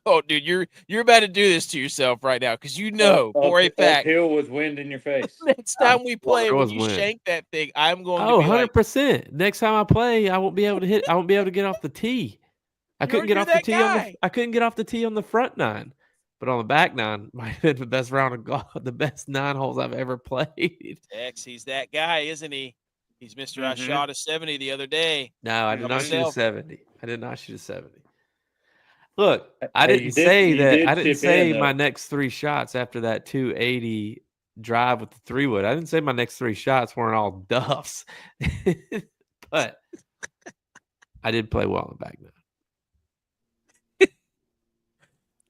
Oh, dude, you're about to do this to yourself right now because for a fact. Uphill with wind in your face. Next time we play, there when was you wind. shank that thing, I'm going to be 100%. Next time I play, I won't be able to hit. I won't be able to get off the tee. I couldn't get off the tee I couldn't get off the tee on the front nine, but on the back nine, might have been the best round of golf, the best 9 holes I've ever played. X, he's that guy, isn't he? He's Mr. I shot a 70 the other day. No, I did not shoot a Myself. 70. I did not shoot a 70. Look, I Hey, didn't say you that. did I didn't chip say in, my though. next 3 shots after that 280 drive with the 3-wood. I didn't say my next 3 shots weren't all duffs, but I did play well on the back nine.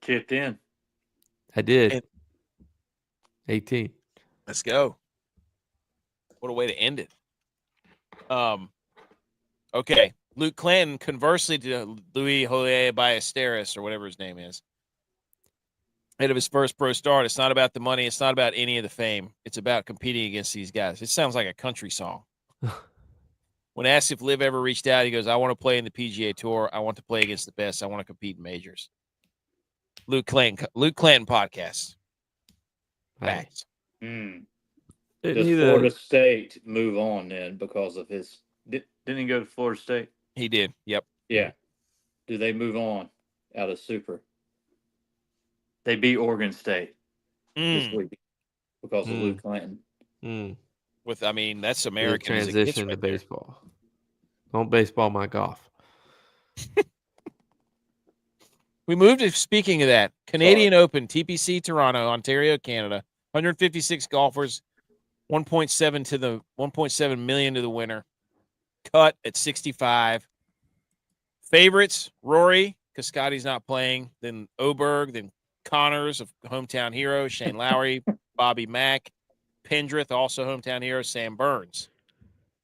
Chipped in. I did. And- 18. Let's go. What a way to end it. Okay. Luke Clanton, conversely to Louis Jose Ballesteros, or whatever his name is, head of his first pro start. It's not about the money. It's not about any of the fame. It's about competing against these guys. It sounds like a country song. When asked if Liv ever reached out, he goes, I want to play in the PGA Tour. I want to play against the best. I want to compete in majors. Luke Clanton podcast. Facts. Does Didn't Florida State move on then because of his? Didn't he go to Florida State? He did. Yep. Yeah. Do they move on out of Super? They beat Oregon State this week because of Luke Clanton. That's American. Transition to baseball. Don't baseball my golf. We moved to, speaking of that, Canadian Open, TPC Toronto, Ontario, Canada. 156 golfers, 1.7 million to the winner. Cut at 65. Favorites, Rory, because Scotty's not playing. Then Oberg, then Connors of hometown hero, Shane Lowry, Bobby Mack, Pendrith, also hometown hero, Sam Burns.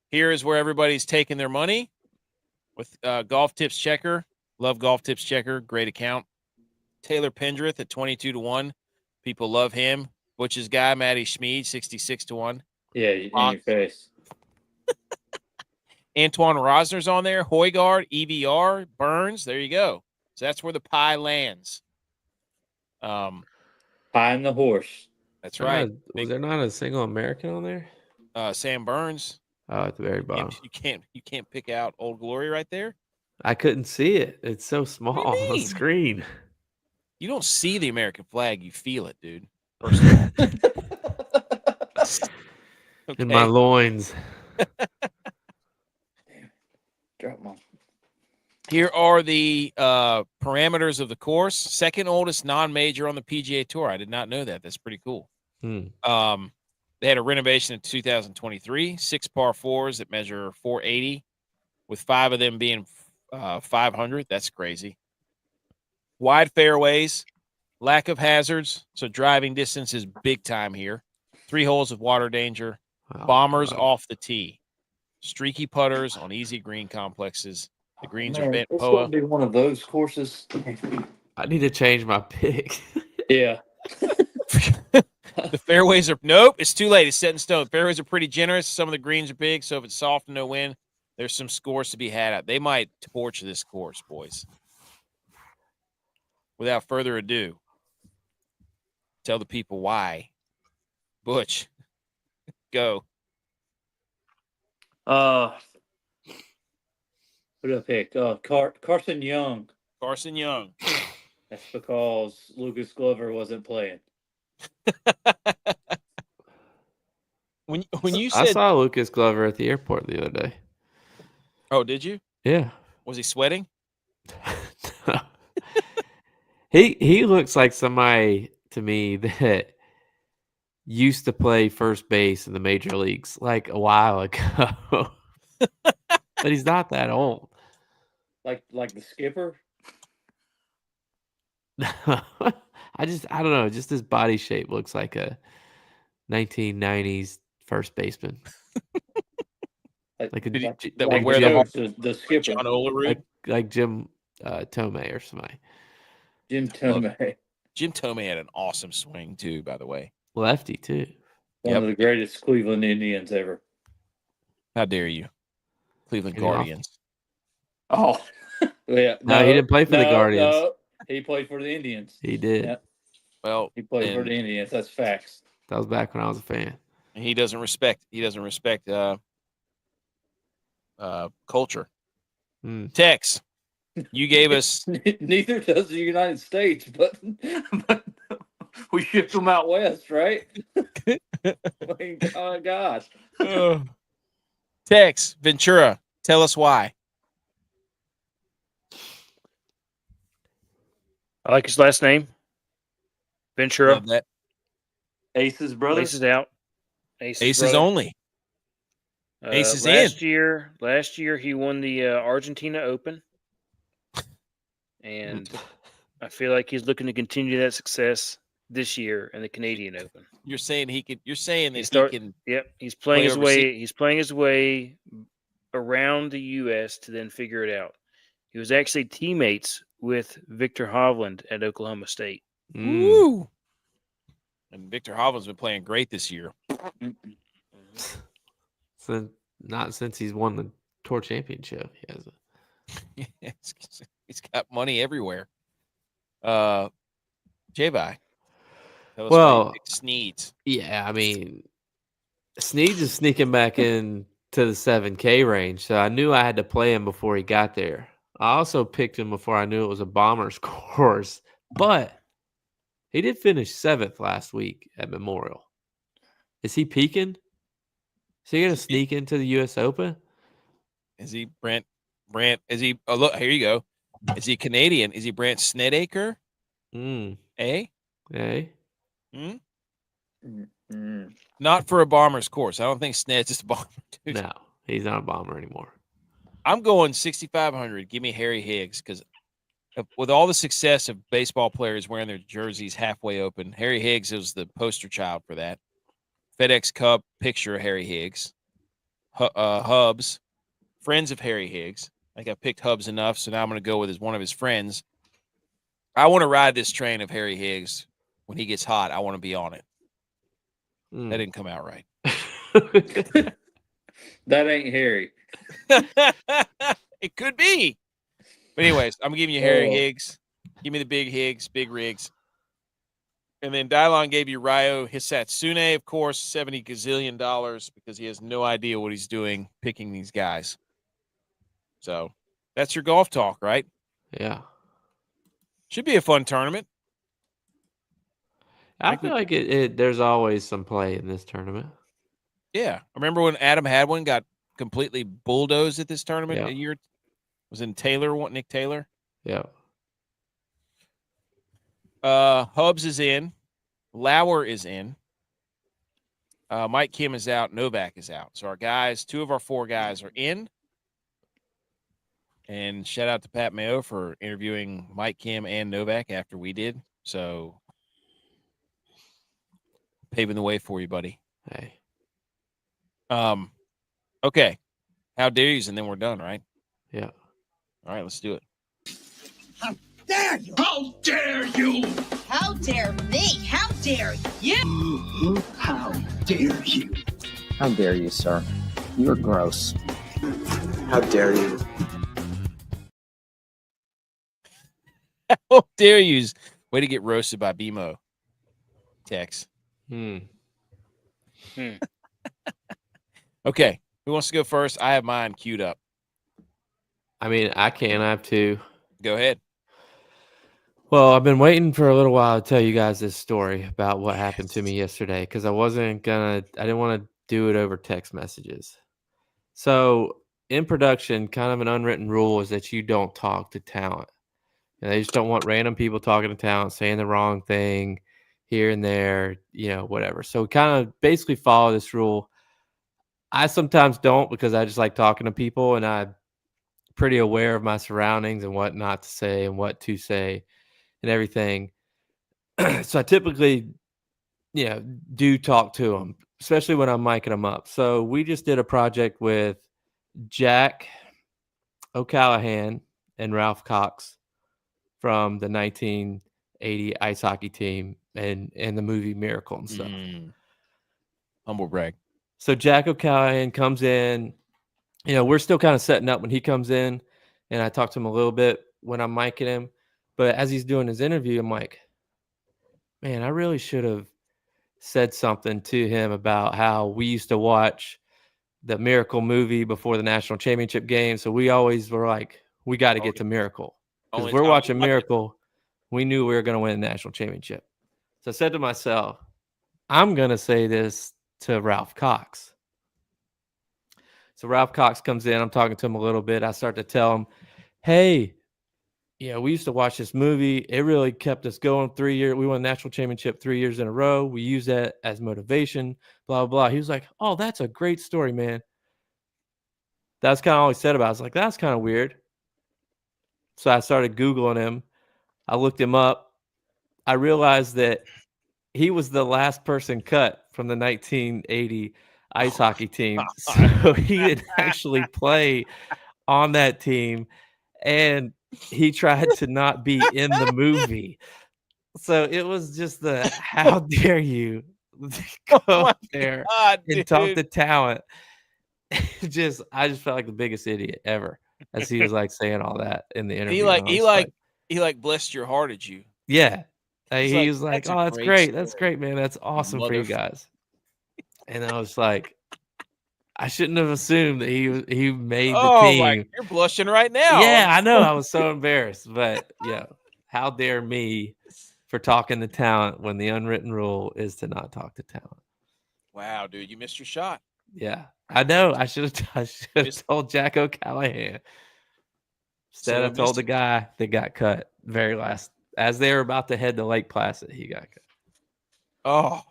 Here is where everybody's taking their money with Golf Tips Checker. Love Golf Tips Checker. Great account. Taylor Pendrith at 22-1. People love him. Butch's guy, Matty Schmid, 66-1. Yeah, in your face. Antoine Rosner's on there. Højgaard, EVR, Burns. There you go. So that's where the pie lands. Pie and the horse. That's right. Was there not a single American on there? Sam Burns. Oh, at the very bottom. You can't pick out Old Glory right there. I couldn't see it. It's so small on the screen. You don't see the American flag. You feel it, dude. First of all. In my loins. Drop them. Here are the parameters of the course. Second oldest non-major on the PGA Tour. I did not know that. That's pretty cool. They had a renovation in 2023. 6 par 4s that measure 480, with 5 of them being 500. That's crazy. Wide fairways, lack of hazards, so driving distance is big time here. 3 holes of water danger. Bombers off the tee. Streaky putters on easy green complexes. The greens are bent This POA. would be one of those courses. I need to change my pick. Yeah. The fairways are nope. It's too late. It's set in stone. Fairways are pretty generous. Some of the greens are big, so if it's soft and no wind, there's some scores to be had out. They might torch this course, boys. Without further ado, tell the people why. Butch, go. Who did I pick? Carson Young. Carson Young. That's because Lucas Glover wasn't playing. When you I said, saw Lucas Glover at the airport the other day. oh, did you? Yeah. Was he sweating? He looks like somebody to me that used to play first base in the major leagues like a while ago. But he's not that old. Like the skipper? I don't know. Just his body shape looks like a 1990s first baseman. Like That would wear the skipper. John Olerud? Like Jim Tomei or somebody. Jim Tomei. Jim Tomei had an awesome swing too, by the way. Lefty too. One of the greatest Cleveland Indians ever. How dare you? Cleveland Guardians. Oh. Yeah. No, he didn't play for the Guardians. No, he played for the Indians. He did. Yeah. Well, he played for the Indians. That's facts. That was back when I was a fan. He doesn't respect culture. Tex, you gave us neither does the United States, but we shipped them out west, right? Oh gosh. Tex, Ventura, tell us why. I like his last name. Ventura. Love that. Aces brothers. Aces out. Aces only. Aces Last year he won the Argentina Open, and I feel like he's looking to continue that success this year in the Canadian Open. You're saying he could. You're saying that he can. Yep, he's playing his way. He's playing his way around the U.S. to then figure it out. He was actually teammates with Victor Hovland at Oklahoma State. Woo! And Victor Hovland's been playing great this year. Not since he's won the tour championship. He hasn't. He's got money everywhere. J-Vi. Well, Sneeds. Yeah, I mean, Sneeds is sneaking back in to the 7K range, so I knew I had to play him before he got there. I also picked him before I knew it was a Bombers course, but he did finish 7th last week at Memorial. Is he peaking? Is he going to sneak into the U.S. Open? Is he Brant? Is he? Oh, look, here you go. Is he Canadian? Is he Brant Snedeker? A? Not for a Bombers course. I don't think Sned's just a bomber. Dude. No, he's not a bomber anymore. I'm going 6,500. Give me Harry Higgs because with all the success of baseball players wearing their jerseys halfway open, Harry Higgs is the poster child for that. FedEx Cup picture of Harry Higgs. Hubs, friends of Harry Higgs. I think I picked Hubs enough, so now I'm going to go with one of his friends. I want to ride this train of Harry Higgs. When he gets hot, I want to be on it. That didn't come out right. That ain't Harry. It could be. But anyways, I'm giving you Harry Higgs. Give me the big Higgs, big rigs. And then Dylon gave you Ryo Hisatsune, of course, $70 gazillion because he has no idea what he's doing picking these guys. So that's your golf talk, right? Yeah. Should be a fun tournament. I feel like there's always some play in this tournament. Yeah. Remember when Adam Hadwin got completely bulldozed at this tournament a year? Was in Nick Taylor? Yeah. Hubs is in. Lauer is in. Mike Kim is out. Novak is out. So our guys, 2 of our 4 guys are in. And shout out to Pat Mayo for interviewing Mike Kim and Novak after we did. So paving the way for you, buddy. Hey. Okay. How dare you? And then we're done, right? Yeah. All right, let's do it. dare you? How dare you? How dare me? How dare you? How dare you? How dare you, sir? You're gross. How dare you? How dare you? Way to get roasted by BMO. Tex. Okay. Who wants to go first? I have mine queued up. I mean, I have two. Go ahead. Well, I've been waiting for a little while to tell you guys this story about what happened to me yesterday because I didn't want to do it over text messages. So in production, kind of an unwritten rule is that you don't talk to talent. And they just don't want random people talking to talent, saying the wrong thing here and there, whatever. So kind of basically follow this rule. I sometimes don't because I just like talking to people and I'm pretty aware of my surroundings and what not to say and what to say and everything. So I typically, do talk to them, especially when I'm micing them up. So we just did a project with Jack O'Callahan and Ralph Cox from the 1980 ice hockey team and the movie Miracle and stuff. Humble brag. So Jack O'Callahan comes in. We're still kind of setting up when he comes in, and I talk to him a little bit when I'm micing him. But as he's doing his interview, I'm like, man, I really should have said something to him about how we used to watch the Miracle movie before the national championship game. So we always were like, we got to get to Miracle. Because we're watching Miracle. We knew we were going to win the national championship. So I said to myself, I'm going to say this to Ralph Cox. So Ralph Cox comes in. I'm talking to him a little bit. I start to tell him, hey, we used to watch this movie. It really kept us going 3 years. We won the national championship 3 years in a row. We use that as motivation, blah, blah, blah. He was like, oh, that's a great story, man. That's kind of all he said about it. I was like, that's kind of weird. So I started Googling him. I looked him up. I realized that he was the last person cut from the 1980 ice hockey team. So he didn't actually play on that team. And he tried to not be in the movie. So it was just how dare you go up there and talk to talent. I just felt like the biggest idiot ever as he was like saying all that in the interview. He blessed your heart at you. Yeah. He was like, oh, that's great. Story. That's great, man. That's awesome for you guys. And I was like, I shouldn't have assumed that he made the team. You're blushing right now. Yeah, I know. I was so embarrassed. But yeah, how dare me for talking to talent when the unwritten rule is to not talk to talent. Wow, dude, you missed your shot. Yeah, I know. I should have told Jack O'Callahan. Instead, I told the guy that got cut very last as they were about to head to Lake Placid. He got cut. Oh,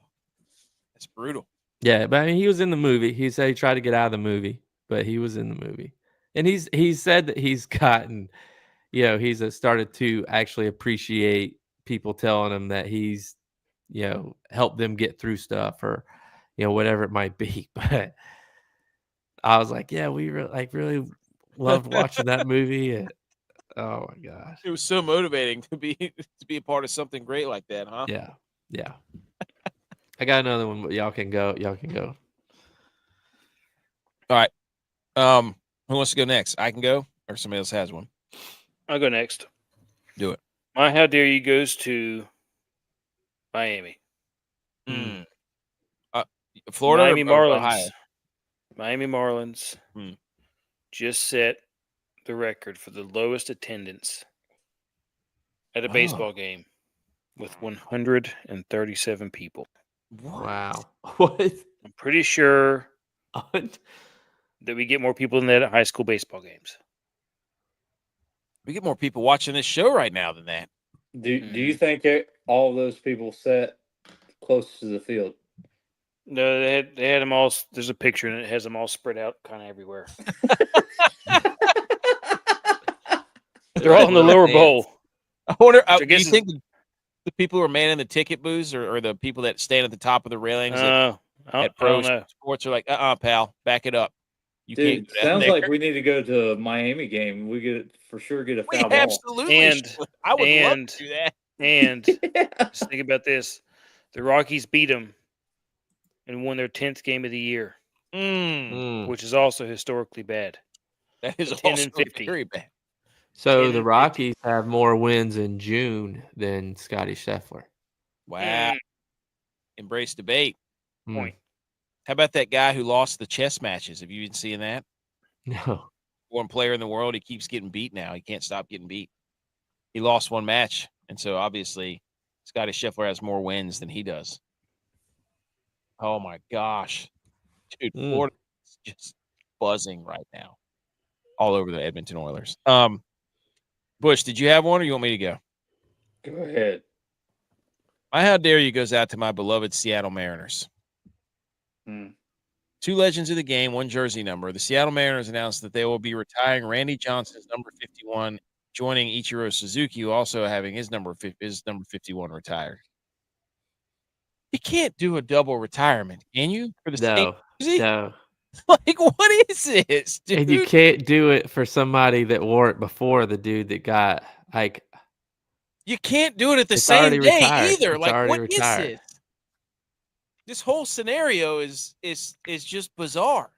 that's brutal. Yeah, but I mean, he was in the movie. He said he tried to get out of the movie, but he was in the movie. And he said that he's gotten, he's started to actually appreciate people telling him that he's, helped them get through stuff or, whatever it might be. But I was like, yeah, we really loved watching that movie. And, oh my gosh, it was so motivating to be a part of something great like that, huh? Yeah, yeah. I got another one, but y'all can go. All right. Who wants to go next? I can go, or somebody else has one. I'll go next. Do it. My how dare you goes to Miami. Florida, Miami Marlins. Ohio? Miami Marlins just set the record for the lowest attendance at a baseball game with 137 people. Wow. What? I'm pretty sure that we get more people than that at high school baseball games. We get more people watching this show right now than that. Do you think all of those people sat close to the field? No, they had them all. There's a picture and it has them all spread out kind of everywhere. They're all in the lower bowl. I wonder. Do you think the people who are manning the ticket booths or the people that stand at the top of the railings at pro sports are like, pal, back it up. You Dude, can't go down sounds there. like we need to go to a Miami game. We get for sure get a foul ball. Absolutely And- should. I would love to do that. And Yeah. just think about this: the Rockies beat them and won their 10th game of the year, which is also historically bad. That is 10 also and 50. very bad. So 10 the and 50. Rockies have more wins in June than Scotty Scheffler. Wow. Embrace debate. Point. How about that guy who lost the chess matches? Have you been seeing that? No. One player in the world, he keeps getting beat now. He can't stop getting beat. He lost one match, and so obviously Scotty Scheffler has more wins than he does. Oh my gosh. Dude, Florida is just buzzing right now. All over the Edmonton Oilers. Bush, did you have one or you want me to go? Go ahead. My how dare you goes out to my beloved Seattle Mariners. Two legends of the game, one jersey number. The Seattle Mariners announced that they will be retiring Randy Johnson's number 51, joining Ichiro Suzuki, who also having his number 51 retired. You can't do a double retirement, can you? For the same jersey? No. Like, what is this, dude? And you can't do it for somebody that wore it before the dude that got like. You can't do it at the It's same already day retired. either. It's Like, already what retired. is this? This whole scenario is just bizarre.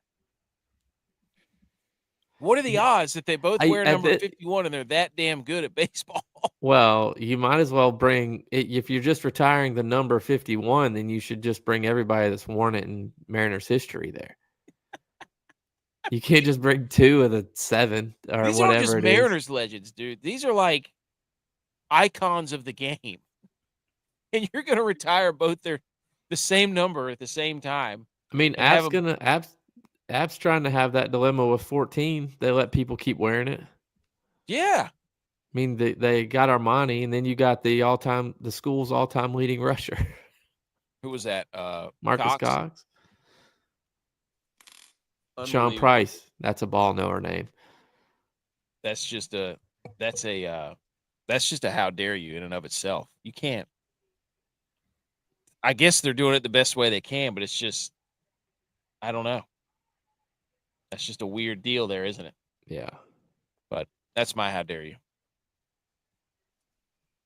What are the odds that they both wear number 51 and they're that damn good at baseball? Well, you might as well bring if you're just retiring the number 51, then you should just bring everybody that's worn it in Mariners history there. You can't just bring 2 of the 7 or These whatever aren't just it Mariners legends, dude. These are like icons of the game. And you're going to retire both the same number at the same time. I mean, App's trying to have that dilemma with 14. They let people keep wearing it. Yeah. I mean, they got Armani, and then you got the school's all-time leading rusher. Who was that? Marcus Cox. Sean Price. That's a ball knower name. That's just a how dare you in and of itself. You can't. I guess they're doing it the best way they can, but it's just, I don't know. That's just a weird deal there, isn't it? Yeah. But that's my how dare you.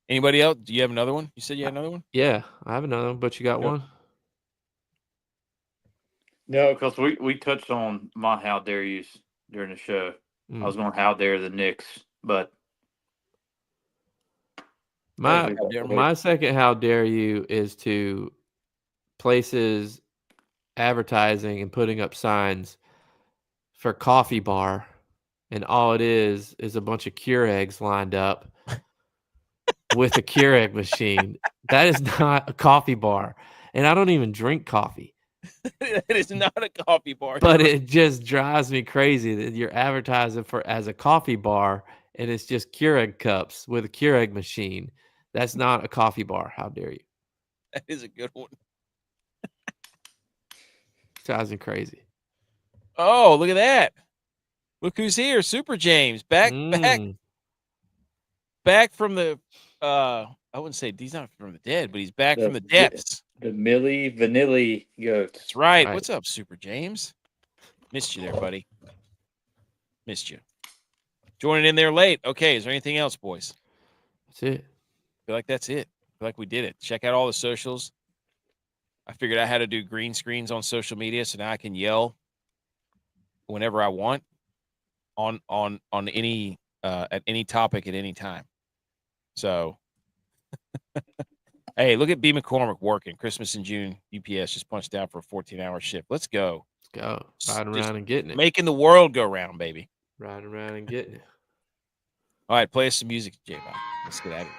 Anybody else? Do you have another one? You said you had another one? Yeah, I have another one, but you got one? No, because we touched on my how dare yous during the show. I was going to how dare the Knicks, but my second how dare you is to places advertising and putting up signs for coffee bar, and all it is a bunch of Keurigs lined up with a Keurig machine. That is not a coffee bar, and I don't even drink coffee. It is not a coffee bar. But it just drives me crazy that you're advertising as a coffee bar, and it's just Keurig cups with a Keurig machine. That's not a coffee bar. How dare you? That is a good one. Drives me crazy. Oh, look at that. Look who's here. Super James. Back from the I wouldn't say he's not from the dead, but he's back from the depths. The Milli Vanilli goats. That's right. What's up, Super James? Missed you there, buddy. Missed you. Joining in there late. Okay, is there anything else, boys? That's it. I feel like that's it. I feel like we did it. Check out all the socials. I figured out how to do green screens on social media, so now I can yell whenever I want on any at any topic at any time. So hey, look at B. McCormick working. Christmas in June. UPS just punched out for a 14-hour shift. Let's go. Let's go. Riding around and getting it. Making the world go round, baby. Riding around and getting it. All right, play us some music, J-Bob. Let's get at it.